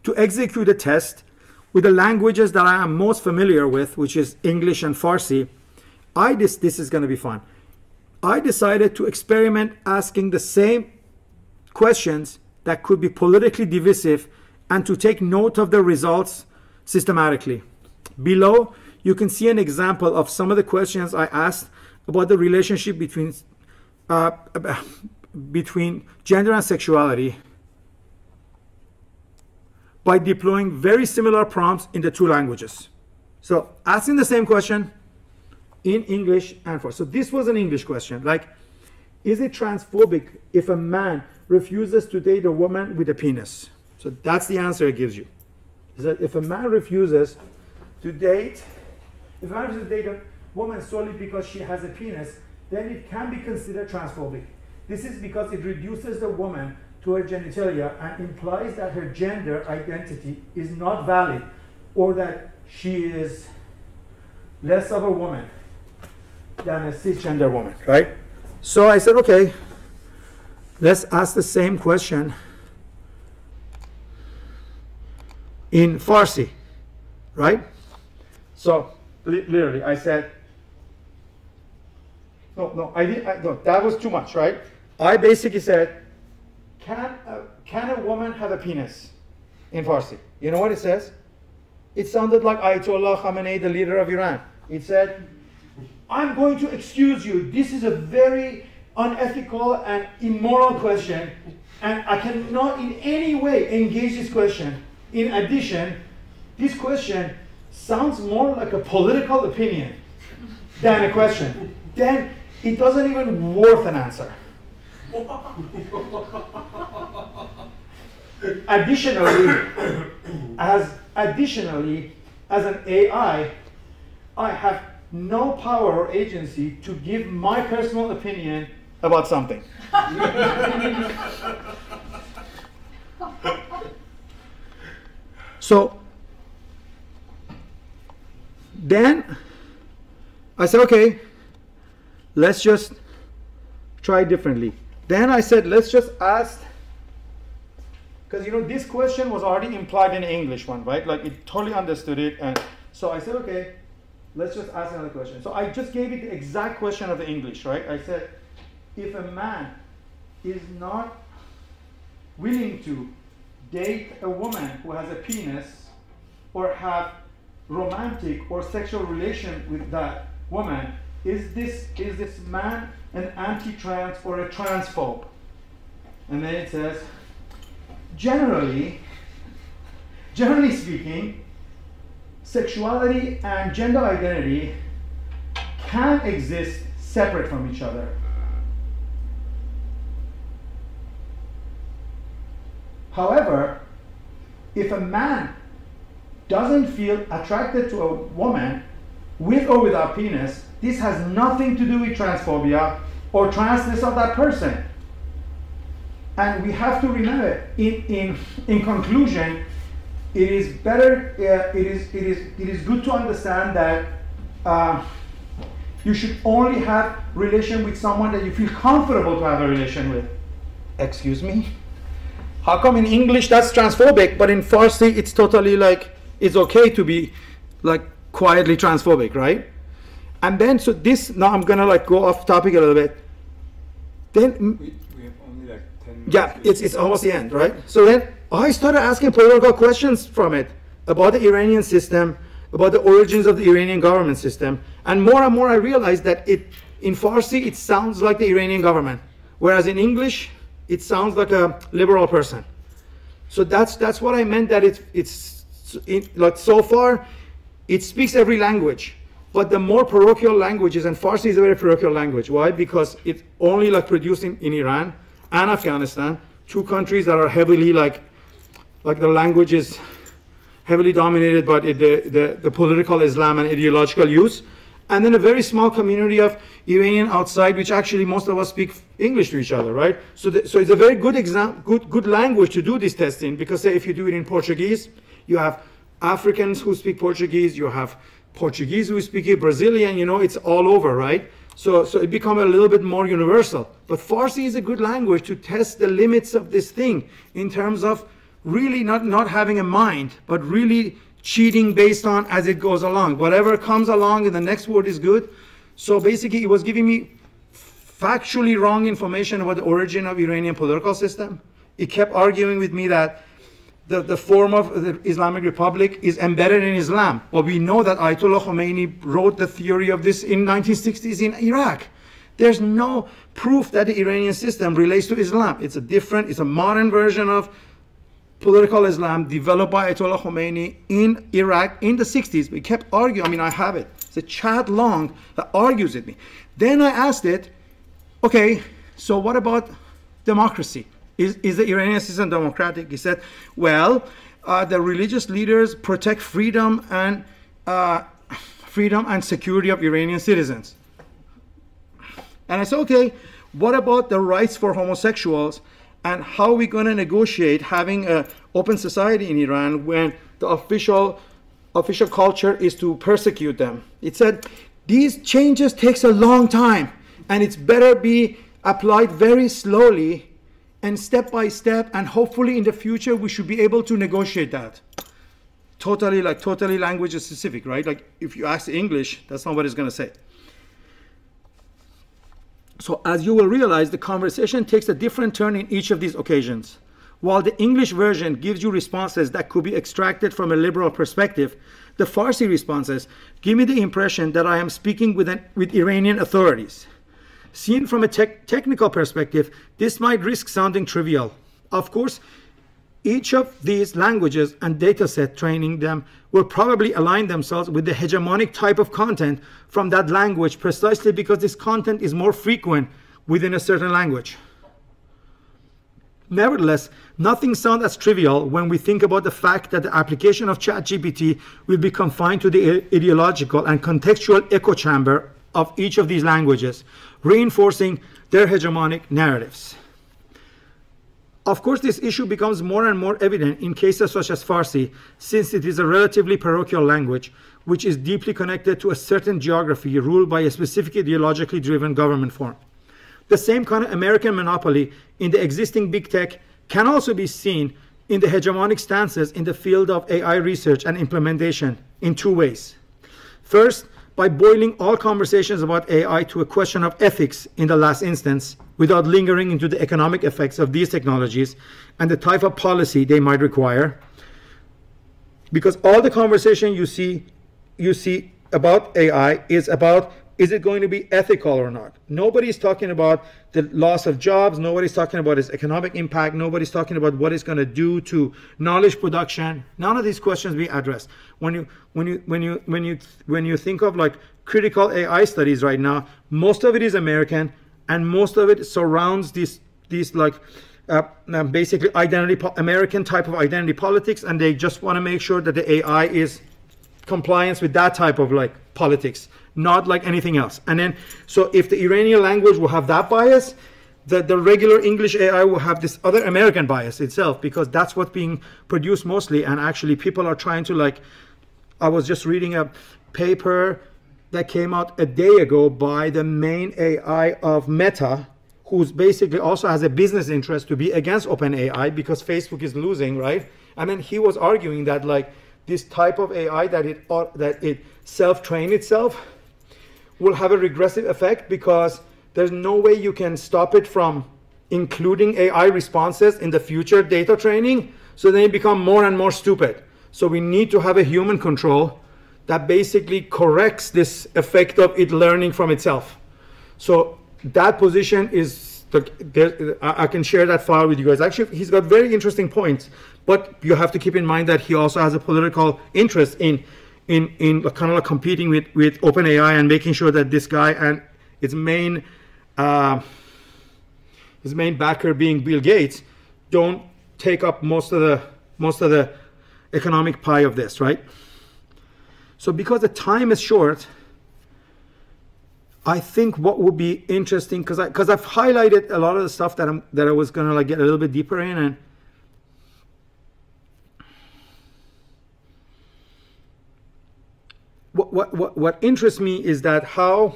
To execute a test with the languages that I am most familiar with, which is English and Farsi, this is going to be fun. I decided to experiment asking the same questions that could be politically divisive and to take note of the results systematically. Below, you can see an example of some of the questions I asked about the relationship between gender and sexuality by deploying very similar prompts in the two languages. So asking the same question in English and Farsi. So this was an English question, like, is it transphobic if a man refuses to date a woman with a penis? So that's the answer it gives you. Is that if a man refuses to date a woman solely because she has a penis, then it can be considered transphobic. This is because it reduces the woman to her genitalia and implies that her gender identity is not valid, or that she is less of a woman than a cisgender woman, right? So I said, okay, let's ask the same question in Farsi, right? So literally, I said, no, that was too much, right? I basically said, can a woman have a penis in Farsi? You know what it says? It sounded like Ayatollah Khamenei, the leader of Iran. It said, I'm going to excuse you. This is a very unethical and immoral question, and I cannot in any way engage this question. In addition, this question sounds more like a political opinion than a question. Then it doesn't even worth an answer. Additionally, as an AI, I have no power or agency to give my personal opinion about something. So then I said, okay, let's just try differently. Then I said, let's just ask, because this question was already implied in the English one, right? Like it totally understood it. And so I said, okay, let's just ask another question. So I just gave it the exact question of the English, right? I said, if a man is not willing to date a woman who has a penis or have romantic or sexual relation with that woman, is this man an anti-trans or a transphobe? And then it says, generally speaking, sexuality and gender identity can exist separate from each other. However, if a man doesn't feel attracted to a woman with or without penis, this has nothing to do with transphobia or transness of that person. And we have to remember, in conclusion, it is better. It is good to understand that you should only have relation with someone that you feel comfortable to have a relation with. Excuse me? How come in English that's transphobic, but in Farsi it's totally like it's okay to be like quietly transphobic, right? And then so this, now I'm gonna like go off topic a little bit. Then we have only like 10 minutes. Yeah, it's almost the end, right? So then I started asking political questions from it about the Iranian system, about the origins of the Iranian government system, and more I realized that in Farsi it sounds like the Iranian government, whereas in English it sounds like a liberal person. So that's what I meant, that it's like so far it speaks every language, but the more parochial languages, and Farsi is a very parochial language. Why? Because it's only like produced in Iran and Afghanistan, two countries that are heavily like the language is heavily dominated by the political Islam and ideological use, and then a very small community of Iranian outside, which actually most of us speak English to each other, right? So it's a very good good language to do this testing, because say if you do it in Portuguese, you have Africans who speak Portuguese, you have Portuguese who speak it, Brazilian, it's all over, right? So it becomes a little bit more universal. But Farsi is a good language to test the limits of this thing in terms of really not having a mind, but really cheating based on as it goes along. Whatever comes along and the next word is good. So basically it was giving me factually wrong information about the origin of Iranian political system. It kept arguing with me that the form of the Islamic Republic is embedded in Islam. Well, we know that Ayatollah Khomeini wrote the theory of this in 1960s in Iraq. There's no proof that the Iranian system relates to Islam. It's a modern version of political Islam developed by Ayatollah Khomeini in Iraq in the 60s. We kept arguing. I have it. It's a chat long that argues with me. Then I asked it, okay, so what about democracy? Is the Iranian system democratic? He said, well, the religious leaders protect freedom and security of Iranian citizens. And I said, okay, what about the rights for homosexuals, and how are we going to negotiate having an open society in Iran when the official culture is to persecute them? It said, these changes takes a long time, and it's better be applied very slowly and step by step, and hopefully in the future we should be able to negotiate that. Totally language specific, right? Like if you ask English, that's not what it's going to say. So as you will realize, the conversation takes a different turn in each of these occasions. While the English version gives you responses that could be extracted from a liberal perspective, the Farsi responses give me the impression that I am speaking with Iranian authorities. Seen from a technical perspective, this might risk sounding trivial. Of course, each of these languages and dataset training them will probably align themselves with the hegemonic type of content from that language, precisely because this content is more frequent within a certain language. Nevertheless, nothing sounds as trivial when we think about the fact that the application of ChatGPT will be confined to the ideological and contextual echo chamber of each of these languages, reinforcing their hegemonic narratives. Of course, this issue becomes more and more evident in cases such as Farsi, since it is a relatively parochial language, which is deeply connected to a certain geography ruled by a specific ideologically driven government form. The same kind of American monopoly in the existing big tech can also be seen in the hegemonic stances in the field of AI research and implementation in two ways. First, by boiling all conversations about AI to a question of ethics in the last instance, without lingering into the economic effects of these technologies and the type of policy they might require. Because all the conversation you see about AI is about, is it going to be ethical or not? Nobody's talking about the loss of jobs. Nobody's talking about its economic impact. Nobody's talking about what it's going to do to knowledge production. None of these questions being addressed. When you think of like critical AI studies right now, most of it is American, and most of it surrounds these like basically American type of identity politics, and they just want to make sure that the AI is compliance with that type of like politics, not like anything else. And then, so if the Iranian language will have that bias, the regular English AI will have this other American bias itself, because that's what's being produced mostly. And actually people are trying to like, I was just reading a paper that came out a day ago by the main AI of Meta, who's basically also has a business interest to be against OpenAI because Facebook is losing, right? And then he was arguing that like this type of AI that it self-train itself will have a regressive effect, because there's no way you can stop it from including AI responses in the future data training. So then it become more and more stupid. So we need to have a human control that basically corrects this effect of it learning from itself. So that position is, I can share that file with you guys. Actually, he's got very interesting points, but you have to keep in mind that he also has a political interest in kind of like competing with OpenAI and making sure that this guy and his main backer being Bill Gates don't take up most of the economic pie of this, right? So because the time is short, I think what would be interesting, because I've highlighted a lot of the stuff that I was gonna like get a little bit deeper in, and what interests me is that how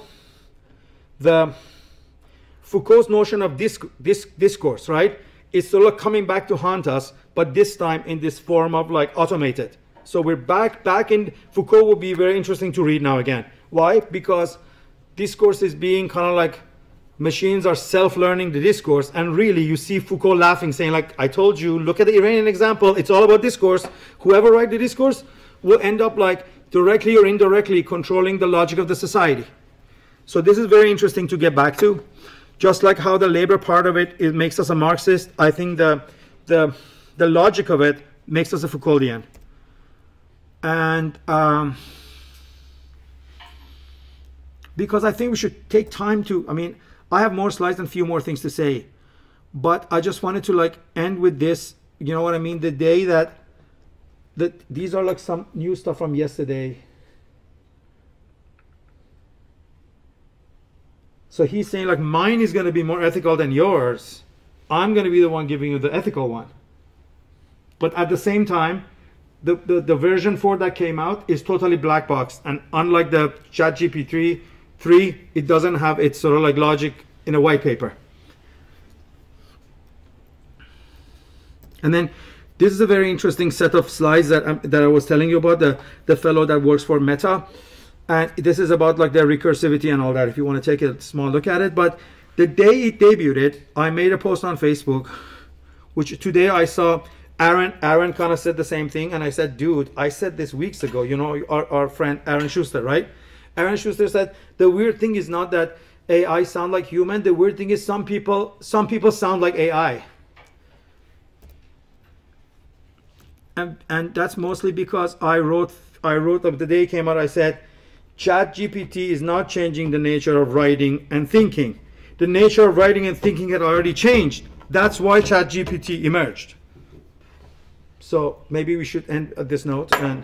the Foucault's notion of discourse, right, is sort of coming back to haunt us, but this time in this form of like automated. So we're back in Foucault will be very interesting to read now again. Why? Because discourse is being kind of like machines are self-learning the discourse, and really you see Foucault laughing, saying like, I told you, look at the Iranian example, it's all about discourse. Whoever write the discourse will end up like directly or indirectly controlling the logic of the society. So this is very interesting to get back to. Just like how the labor part of it makes us a Marxist, I think the logic of it makes us a Foucauldian. And because I think we should take time to, I mean, I have more slides and a few more things to say, but I just wanted to like end with this, you know what I mean? The day that these are like some new stuff from yesterday. So he's saying like, mine is going to be more ethical than yours. I'm going to be the one giving you the ethical one. But at the same time, the version 4 that came out is totally black box. And unlike the ChatGPT 3, it doesn't have its sort of like logic in a white paper. And then this is a very interesting set of slides that I was telling you about, the fellow that works for Meta. And this is about like their recursivity and all that, if you want to take a small look at it. But the day it debuted, I made a post on Facebook, which today I saw Aaron kind of said the same thing. And I said, dude, I said this weeks ago, you know, our friend Aaron Schuster, right? Aaron Schuster said, the weird thing is not that AI sound like human. The weird thing is some people sound like AI. And that's mostly because I wrote the day it came out, I said, ChatGPT is not changing the nature of writing and thinking. The nature of writing and thinking had already changed. That's why ChatGPT emerged. So maybe we should end at this note. And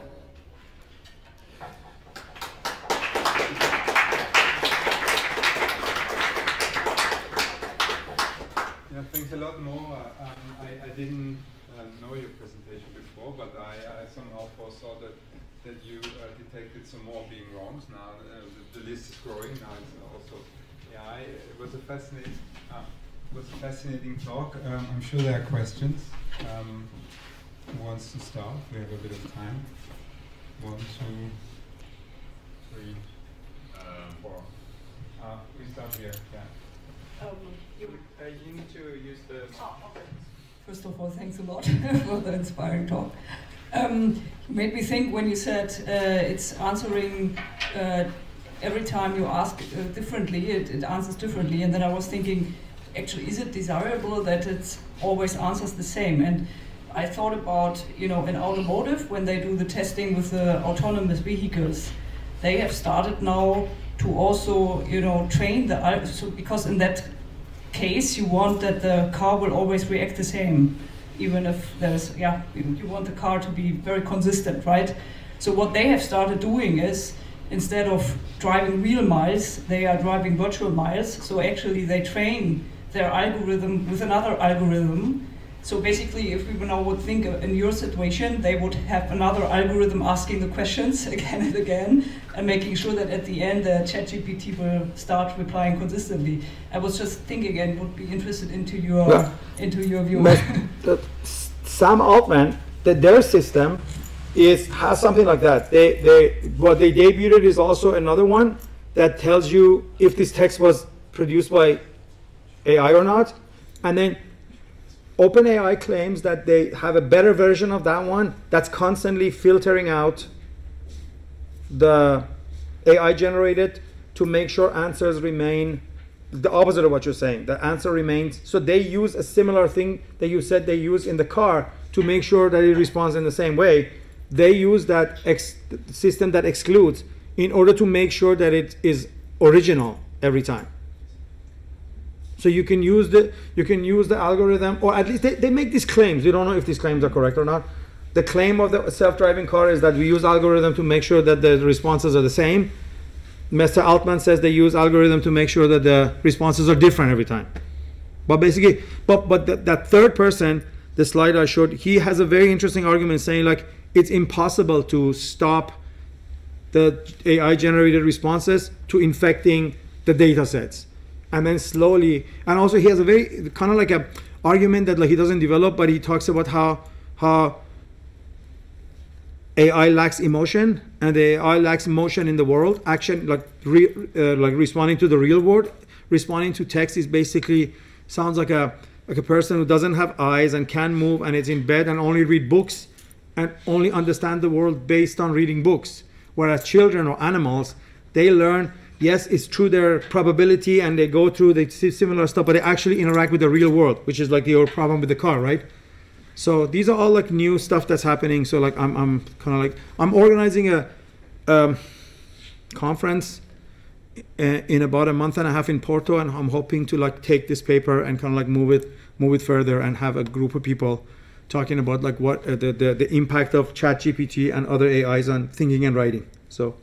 yeah, thanks a lot, Mo. but I somehow foresaw that you detected some more being wrongs. Now the list is growing. Now it's also AI. It was a fascinating talk. I'm sure there are questions. Who wants to start? We have a bit of time. 1, 2, 3, 4. We start here. Yeah. You need to use the. Oh, okay. First of all, thanks a lot for the inspiring talk. You made me think when you said it's answering every time you ask differently, it answers differently, and then I was thinking, actually, is it desirable that it always answers the same? And I thought about, in automotive, when they do the testing with the autonomous vehicles, they have started now to also, train because in that case, you want that the car will always react the same, even if there's, you want the car to be very consistent, right? So what they have started doing is, instead of driving real miles, they are driving virtual miles. So actually they train their algorithm with another algorithm. So basically, if we now would think in your situation, they would have another algorithm asking the questions again and again, and making sure that at the end the ChatGPT will start replying consistently. I was just thinking and would be interested into your view. Sam Altman, their system has something like that. What they debuted is also another one that tells you if this text was produced by AI or not, and then OpenAI claims that they have a better version of that one that's constantly filtering out the AI generated to make sure answers remain the opposite of what you're saying. The answer remains. So they use a similar thing that you said they use in the car to make sure that it responds in the same way. They use that system that excludes in order to make sure that it is original every time. So you can use the algorithm, or at least they make these claims. You don't know if these claims are correct or not. The claim of the self-driving car is that we use algorithm to make sure that the responses are the same. Mr. Altman says they use algorithm to make sure that the responses are different every time. But basically, that third person, the slide I showed, he has a very interesting argument saying like it's impossible to stop the AI generated responses to infecting the data sets. And then slowly, and also he has a very kind of like a argument that like he doesn't develop, but he talks about how AI lacks emotion, and the AI lacks emotion in the world. Action, like responding to the real world, responding to text is basically sounds like a person who doesn't have eyes and can't move and is in bed and only read books and only understand the world based on reading books. Whereas children or animals, they learn. Yes, it's true their probability and they go through the similar stuff, but they actually interact with the real world, which is like your problem with the car, right? So these are all like new stuff that's happening. So like I'm kind of like, I'm organizing a conference in about a month and a half in Porto, and I'm hoping to like take this paper and kind of like move it further and have a group of people talking about like what the impact of ChatGPT and other AIs on thinking and writing. So.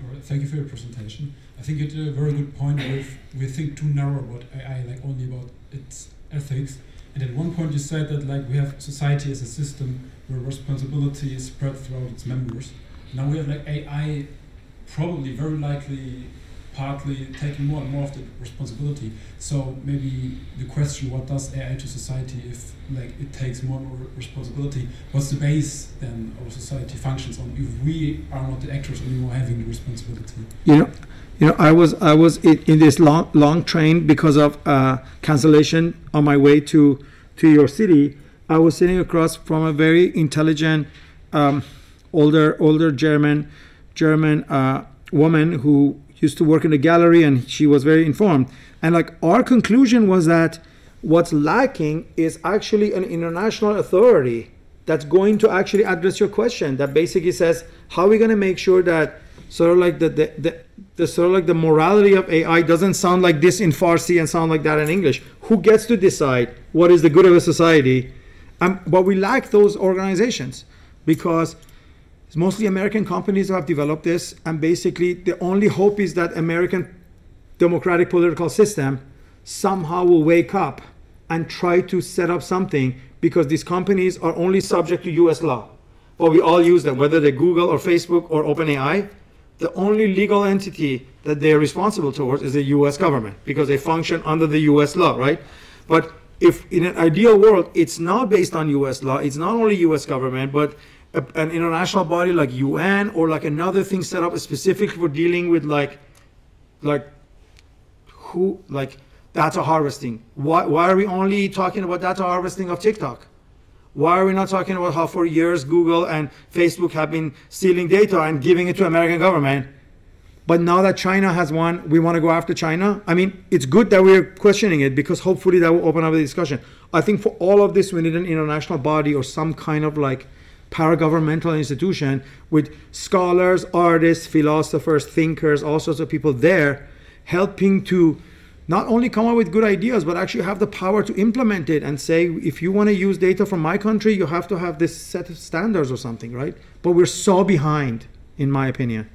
All right, thank you for your presentation. I think it's a very good point if we think too narrow about AI, like only about its ethics. And at one point you said that like we have society as a system where responsibility is spread throughout its members. Now we have like AI probably very likely partly taking more and more of the responsibility. So maybe the question, what does AI to society if like it takes more and more responsibility? What's the base then our society functions on if we are not the actors anymore having the responsibility? You know, I was in this long train because of cancellation on my way to your city. I was sitting across from a very intelligent, older German woman who used to work in a gallery, and she was very informed. And like our conclusion was that what's lacking is actually an international authority that's going to actually address your question. That basically says, how are we going to make sure that sort of like the sort of like the morality of AI doesn't sound like this in Farsi and sound like that in English? Who gets to decide what is the good of a society? But we lack those organizations because it's mostly American companies who have developed this, and basically the only hope is that American democratic political system somehow will wake up and try to set up something, because these companies are only subject to US law. But we all use them, whether they're Google or Facebook or OpenAI. The only legal entity that they're responsible towards is the US government, because they function under the US law, right? But if in an ideal world, it's not based on US law, it's not only US government, but an international body like UN or like another thing set up specifically for dealing with like data harvesting. Why are we only talking about data harvesting of TikTok? Why are we not talking about how for years Google and Facebook have been stealing data and giving it to American government? But now that China has one, we want to go after China? I mean, it's good that we're questioning it, because hopefully that will open up the discussion. I think for all of this, we need an international body or some kind of like paragovernmental institution with scholars, artists, philosophers, thinkers, all sorts of people there helping to not only come up with good ideas, but actually have the power to implement it and say, if you want to use data from my country, you have to have this set of standards or something, right? But we're so behind, in my opinion.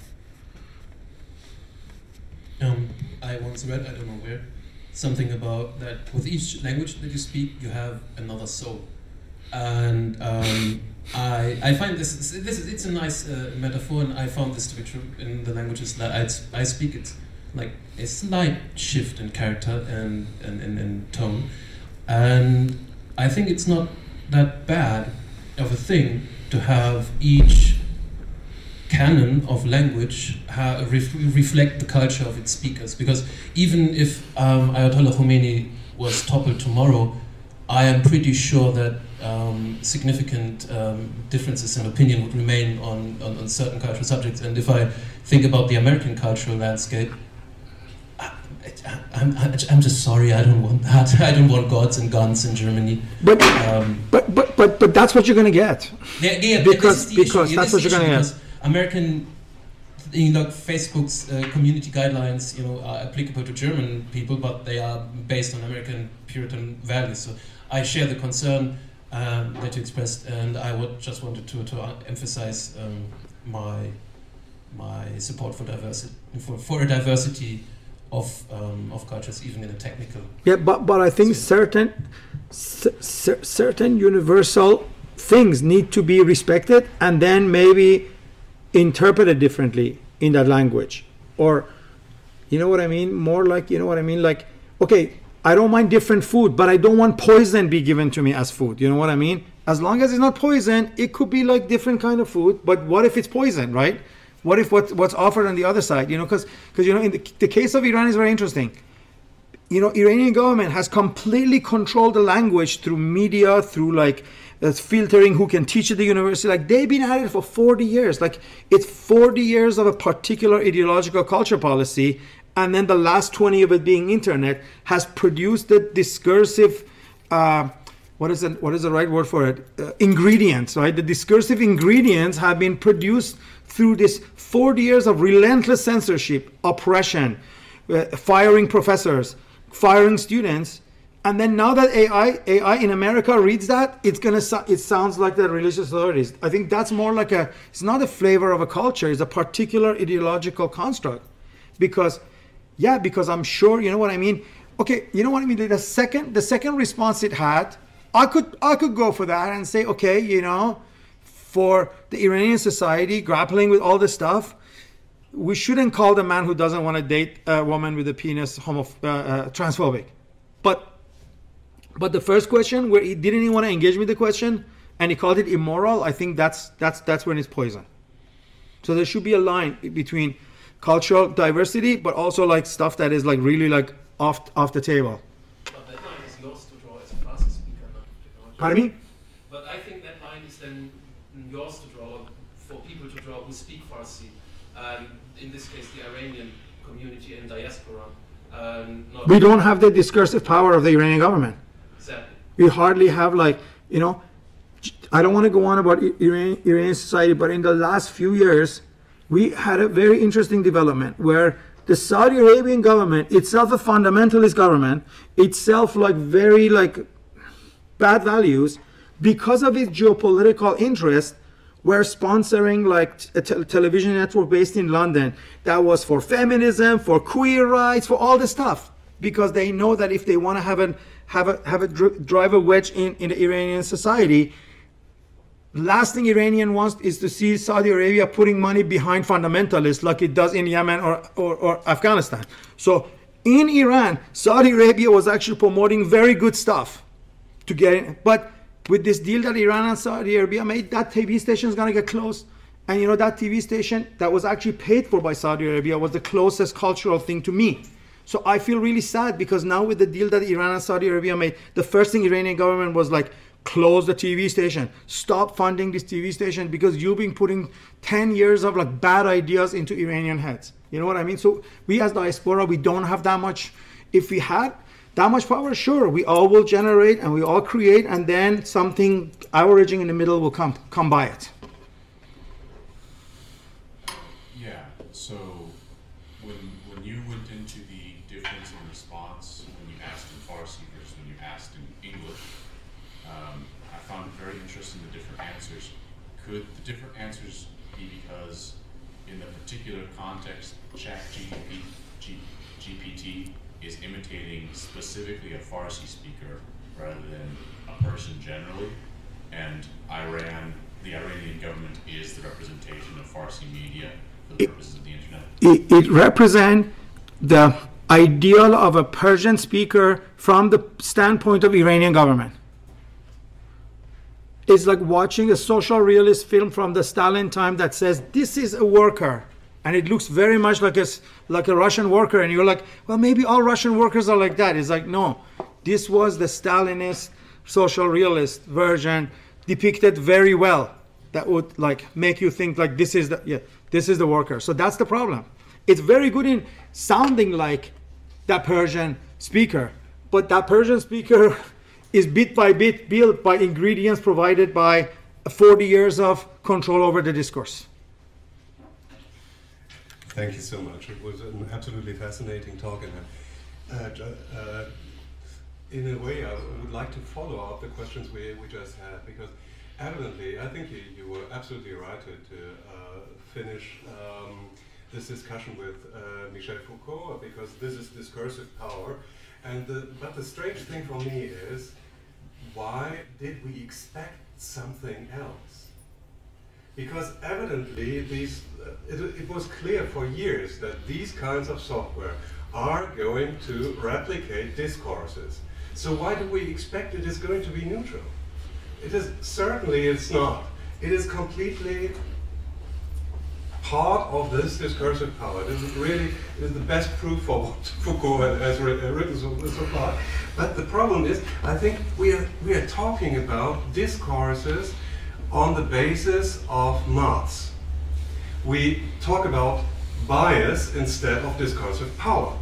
I once read, I don't know where, something about that with each language that you speak, you have another soul. And I find it's a nice metaphor, and I found this to be true in the languages that I speak. It's like a slight shift in character and in tone, and I think it's not that bad of a thing to have each canon of language reflect the culture of its speakers, because even if Ayatollah Khomeini was toppled tomorrow, I am pretty sure that significant differences in opinion would remain on certain cultural subjects. And if I think about the American cultural landscape, I'm just sorry, I don't want that. I don't want gods and guns in Germany. But that's what you're going to get. Yeah, because that's what you're going to get. American, Facebook's community guidelines, are applicable to German people, but they are based on American Puritan values. So I share the concern that you expressed, and I just wanted to emphasize my support for diversity, for a diversity of cultures, even in a technical. Yeah, but I think certain universal things need to be respected, and then maybe interpreted differently in that language, or you know what I mean? More like, you know what I mean? Like, okay, I don't mind different food, but I don't want poison be given to me as food. You know what I mean? As long as it's not poison, it could be like different kind of food. But what if it's poison, right? What if what's offered on the other side? Because in the case of Iran is very interesting. Iranian government has completely controlled the language through media, through like filtering who can teach at the university. Like, they've been at it for 40 years. Like, it's 40 years of a particular ideological culture policy, and then the last 20 of it being internet has produced the discursive, what is the right word for it? Ingredients, right? The discursive ingredients have been produced through this 40 years of relentless censorship, oppression, firing professors, firing students. And then now that AI in America reads that, it sounds like the religious authorities. I think that's more like it's not a flavor of a culture, it's a particular ideological construct. Because I'm sure, you know what I mean? Okay, you know what I mean? The second response it had, I could go for that and say, okay, for the Iranian society grappling with all this stuff, we shouldn't call the man who doesn't want to date a woman with a penis transphobic. But the first question, where he didn't even want to engage with the question and he called it immoral, I think that's when it's poison. So there should be a line between cultural diversity, but also like stuff that is like really like off the table. But that line is yours to draw as a Farsi speaker, not technology. Pardon me? But I think that line is then yours to draw, for people to draw who speak Farsi. In this case, the Iranian community and diaspora. We don't have the discursive power of the Iranian government. Exactly. We hardly have I don't want to go on about Iranian society, but in the last few years, we had a very interesting development where the Saudi Arabian government, itself a fundamentalist government, itself like very like bad values, because of its geopolitical interest, were sponsoring like a television network based in London that was for feminism, for queer rights, for all this stuff, because they know that if they want to drive a wedge in the Iranian society. Last thing Iranian wants is to see Saudi Arabia putting money behind fundamentalists like it does in Yemen or Afghanistan. So in Iran, Saudi Arabia was actually promoting very good stuff to get in. But with this deal that Iran and Saudi Arabia made, that TV station is going to get closed. And you know, that TV station that was actually paid for by Saudi Arabia was the closest cultural thing to me. So I feel really sad because now with the deal that Iran and Saudi Arabia made, the first thing Iranian government was like, close the TV station, stop funding this TV station because you've been putting 10 years of like bad ideas into Iranian heads. You know what I mean? So we as diaspora, we don't have that much. If we had that much power, sure, we all will generate and we all create, and then something averaging in the middle will come by it. Yeah, so when you went into the difference in response when you asked in Farsi versus when you asked in English, I found it very interesting, the different answers. Could the different answers be because in the particular context, GPT is imitating specifically a Farsi speaker rather than a person generally, and the Iranian government is the representation of Farsi media for the purposes of the internet? It represents the ideal of a Persian speaker from the standpoint of Iranian government. It's like watching a social realist film from the Stalin time that says this is a worker, and it looks very much like a Russian worker, and you're like, well, maybe all Russian workers are like that. It's like, no, this was the Stalinist social realist version depicted very well. That would like make you think like this is the worker. So that's the problem. It's very good in sounding like that Persian speaker, but that Persian speaker is bit by bit built by ingredients provided by 40 years of control over the discourse. Thank you so much. It was an absolutely fascinating talk, and in a way I would like to follow up the questions we just had, because evidently I think you were absolutely right to finish this discussion with Michel Foucault, because this is discursive power. But the strange thing for me is, why did we expect something else? Because evidently it was clear for years that these kinds of software are going to replicate discourses. So why do we expect it is going to be neutral? It is certainly it's not. It is completely part of this discursive power. This is really the best proof for what Foucault has written so far. But the problem is, I think we are talking about discourses on the basis of maths. We talk about bias instead of discursive power.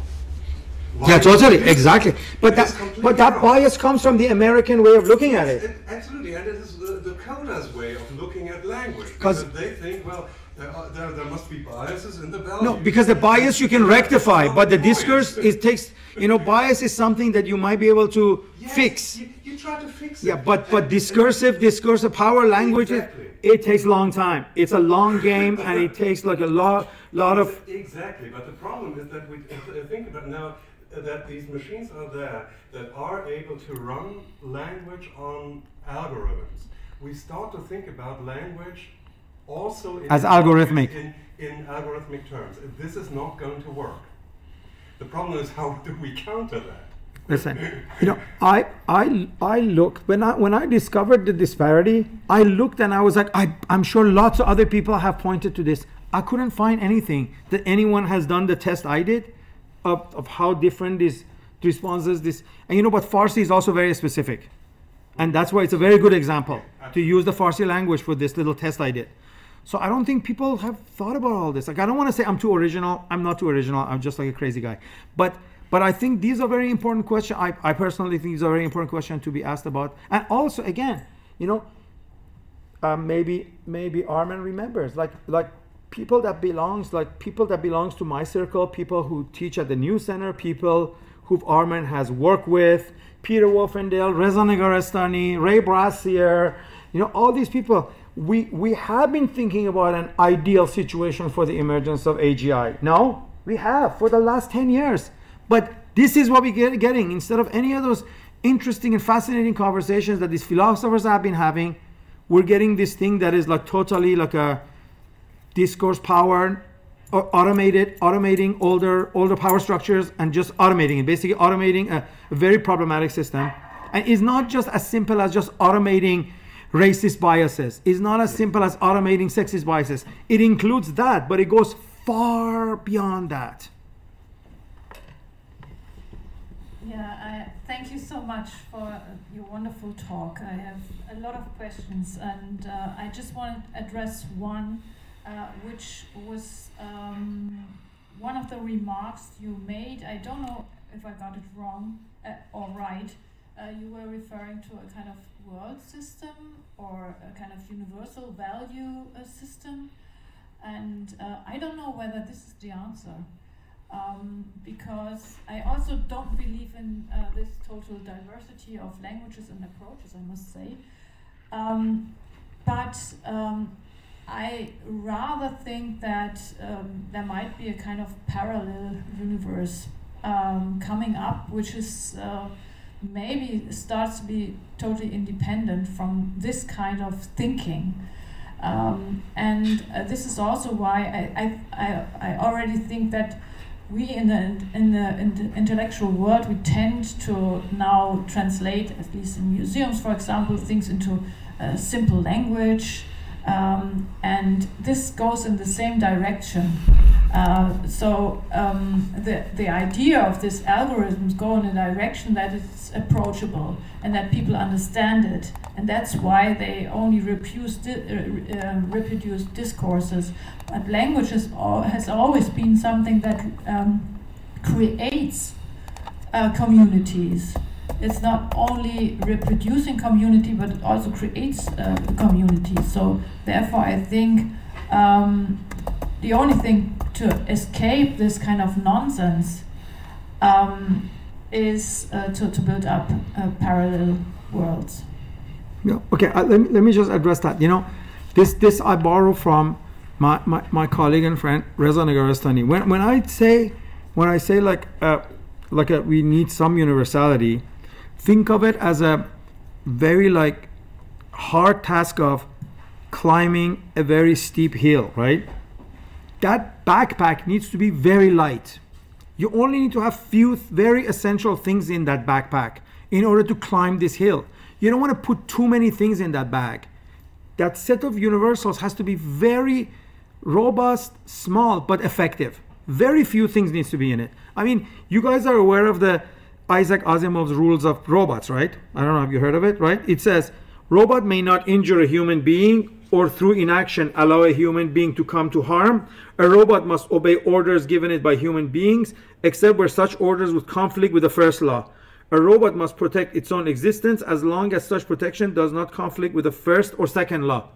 Why? Yeah, totally, exactly. But that bias comes from the American way of looking at it. Absolutely, and it is the Coda's way of looking at language, because they think, well, there must be biases in the value. No, because the bias you can rectify, but the discourse, it takes, bias is something that you might be able to fix. You try to fix it. Yeah, but discursive power language, exactly. It takes a long time. It's a long game, and it takes like a lot of... Exactly, but the problem is that we think about now that these machines are there that are able to run language on algorithms. We start to think about language also as algorithmic. In algorithmic terms. This is not going to work. The problem is, how do we counter that? Listen, I look, when I discovered the disparity, I looked and I was like, I'm sure lots of other people have pointed to this. I couldn't find anything that anyone has done the test I did of how different these responses, and but Farsi is also very specific. And that's why it's a very good example to use the Farsi language for this little test I did. So I don't think people have thought about all this. Like, I don't want to say I'm too original. I'm not too original. I'm just like a crazy guy. But I think these are very important questions. I personally think these are very important questions to be asked about. And also, again, maybe Armin remembers, like people that belongs to my circle, people who teach at the New Center, people who Armin has worked with, Peter Wolfendale, Reza Negarestani, Ray Brassier, all these people. We have been thinking about an ideal situation for the emergence of AGI. No, we have for the last 10 years. But this is what we're getting. Instead of any of those interesting and fascinating conversations that these philosophers have been having, we're getting this thing that is like totally like a discourse powered, or automating older power structures and just automating it, basically automating a very problematic system. And it's not just as simple as just automating racist biases. It's not as simple as automating sexist biases. It includes that, but it goes far beyond that. Yeah, thank you so much for your wonderful talk. I have a lot of questions, and I just want to address one, which was one of the remarks you made. I don't know if I got it wrong or right. You were referring to a kind of world system or a kind of universal value system, and I don't know whether this is the answer. Because I also don't believe in this total diversity of languages and approaches, I must say. But I rather think that there might be a kind of parallel universe coming up, which is maybe starts to be totally independent from this kind of thinking. And this is also why I already think that we in the intellectual world, we tend to now translate, at least in museums, for example, things into simple language, and this goes in the same direction. So the idea of these algorithms go in a direction that it's approachable and that people understand it, and that's why they only reproduce discourses. But language has always been something that creates communities. It's not only reproducing community, but it also creates community. So therefore, I think the only thing to escape this kind of nonsense is to build up parallel worlds. Yeah. Okay. Let me just address that. You know, this I borrow from my colleague and friend Reza Negarestani. When I say like we need some universality, think of it as a very like hard task of climbing a very steep hill, right? That backpack needs to be very light. You only need to have few very essential things in that backpack in order to climb this hill. You don't want to put too many things in that bag. That set of universals has to be very robust, small, but effective. Very few things needs to be in it. I mean, you guys are aware of the Isaac Asimov's rules of robots, right? I don't know, have you heard of it, right? It says, robot may not injure a human being or through inaction allow a human being to come to harm. A robot must obey orders given it by human beings, except where such orders would conflict with the first law. A robot must protect its own existence as long as such protection does not conflict with the first or second law.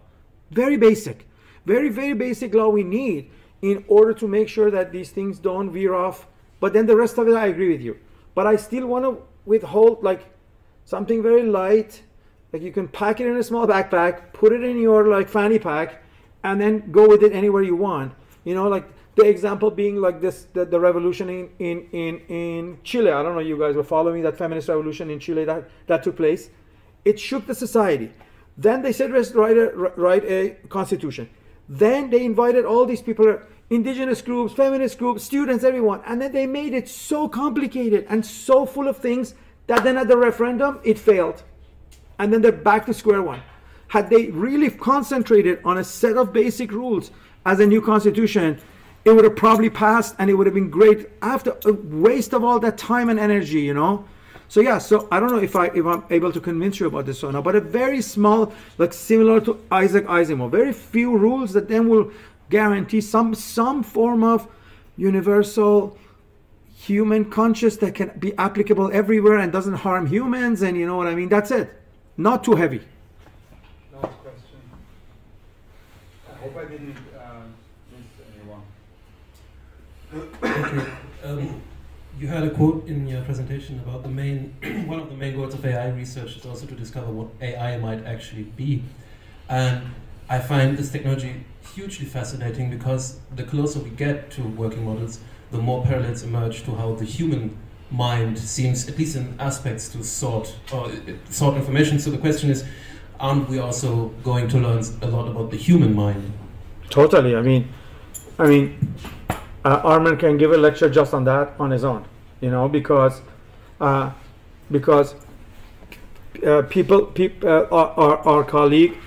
Very basic. Very, very basic law we need in order to make sure that these things don't veer off. But then the rest of it, I agree with you. But I still want to withhold like something very light. Like you can pack it in a small backpack, put it in your like fanny pack, and then go with it anywhere you want. You know, like the example being like this, the revolution in Chile. I don't know, you guys were following that feminist revolution in Chile that took place. It shook the society. Then they said, let's write a constitution. Then they invited all these people, indigenous groups, feminist groups, students, everyone. And then they made it so complicated and so full of things that then at the referendum, it failed. And then they're back to square one. Had they really concentrated on a set of basic rules as a new constitution, it would have probably passed and it would have been great after a waste of all that time and energy, you know? So yeah, so I don't know if I'm able to convince you about this or not, but a very small, like similar to Isaac Asimov, very few rules that then will guarantee some form of universal human conscious that can be applicable everywhere and doesn't harm humans, and you know what I mean? That's it. Not too heavy. Last question. I hope I didn't miss anyone. Okay. You had a quote in your presentation about one of the main goals of AI research is also to discover what AI might actually be. And I find this technology hugely fascinating because the closer we get to working models, the more parallels emerge to how the human mind seems, at least in aspects, to sort information. So the question is, aren't we also going to learn a lot about the human mind? Totally. I mean, Armin can give a lecture just on that on his own, you know, because our colleague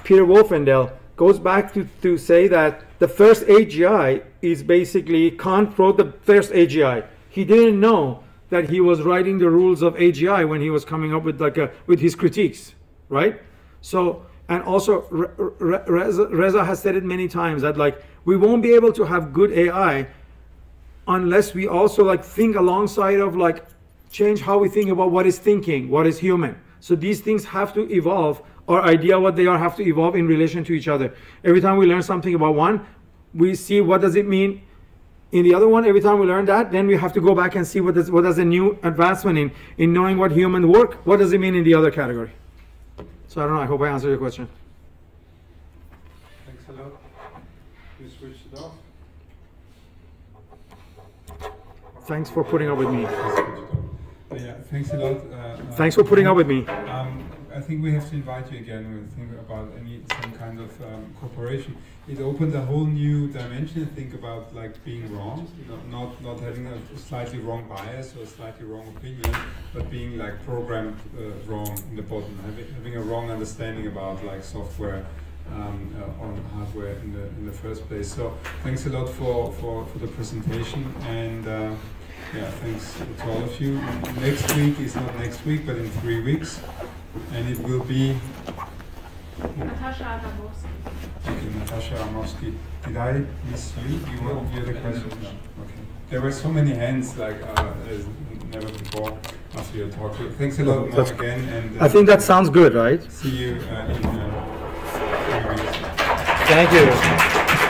Peter Wolfendale goes back to say that the first AGI is basically Kant wrote the first AGI. He didn't know that he was writing the rules of AGI when he was coming up with with his critiques, right? So, and also Reza has said it many times that we won't be able to have good AI unless we also think alongside of change how we think about what is thinking, what is human. So these things have to evolve. Our idea what they are have to evolve in relation to each other. Every time we learn something about one, we see what does it mean in the other one. Every time we learn that, then we have to go back and see what does a new advancement in knowing what human work, what does it mean in the other category. So I don't know, I hope I answered your question. Thanks a lot. You switched it off. Thanks for putting up with me. Yeah, thanks a lot. Thanks for putting up with me. I think we have to invite you again when we think about some kind of cooperation. It opened a whole new dimension to think about being wrong, not having a slightly wrong bias or a slightly wrong opinion, but being programmed wrong in the bottom, having a wrong understanding about software on hardware in the first place. So thanks a lot for the presentation, and yeah, thanks to all of you. Next week is not next week, but in 3 weeks. And it will be Natasha Adamowski. Thank you, Natasha Adamowski. Did I miss you? You want to hear the question? No. Okay. There were so many hands as never before after your talk. So thanks a lot again. And I think that sounds good, right? See you in 3 weeks. Thank you.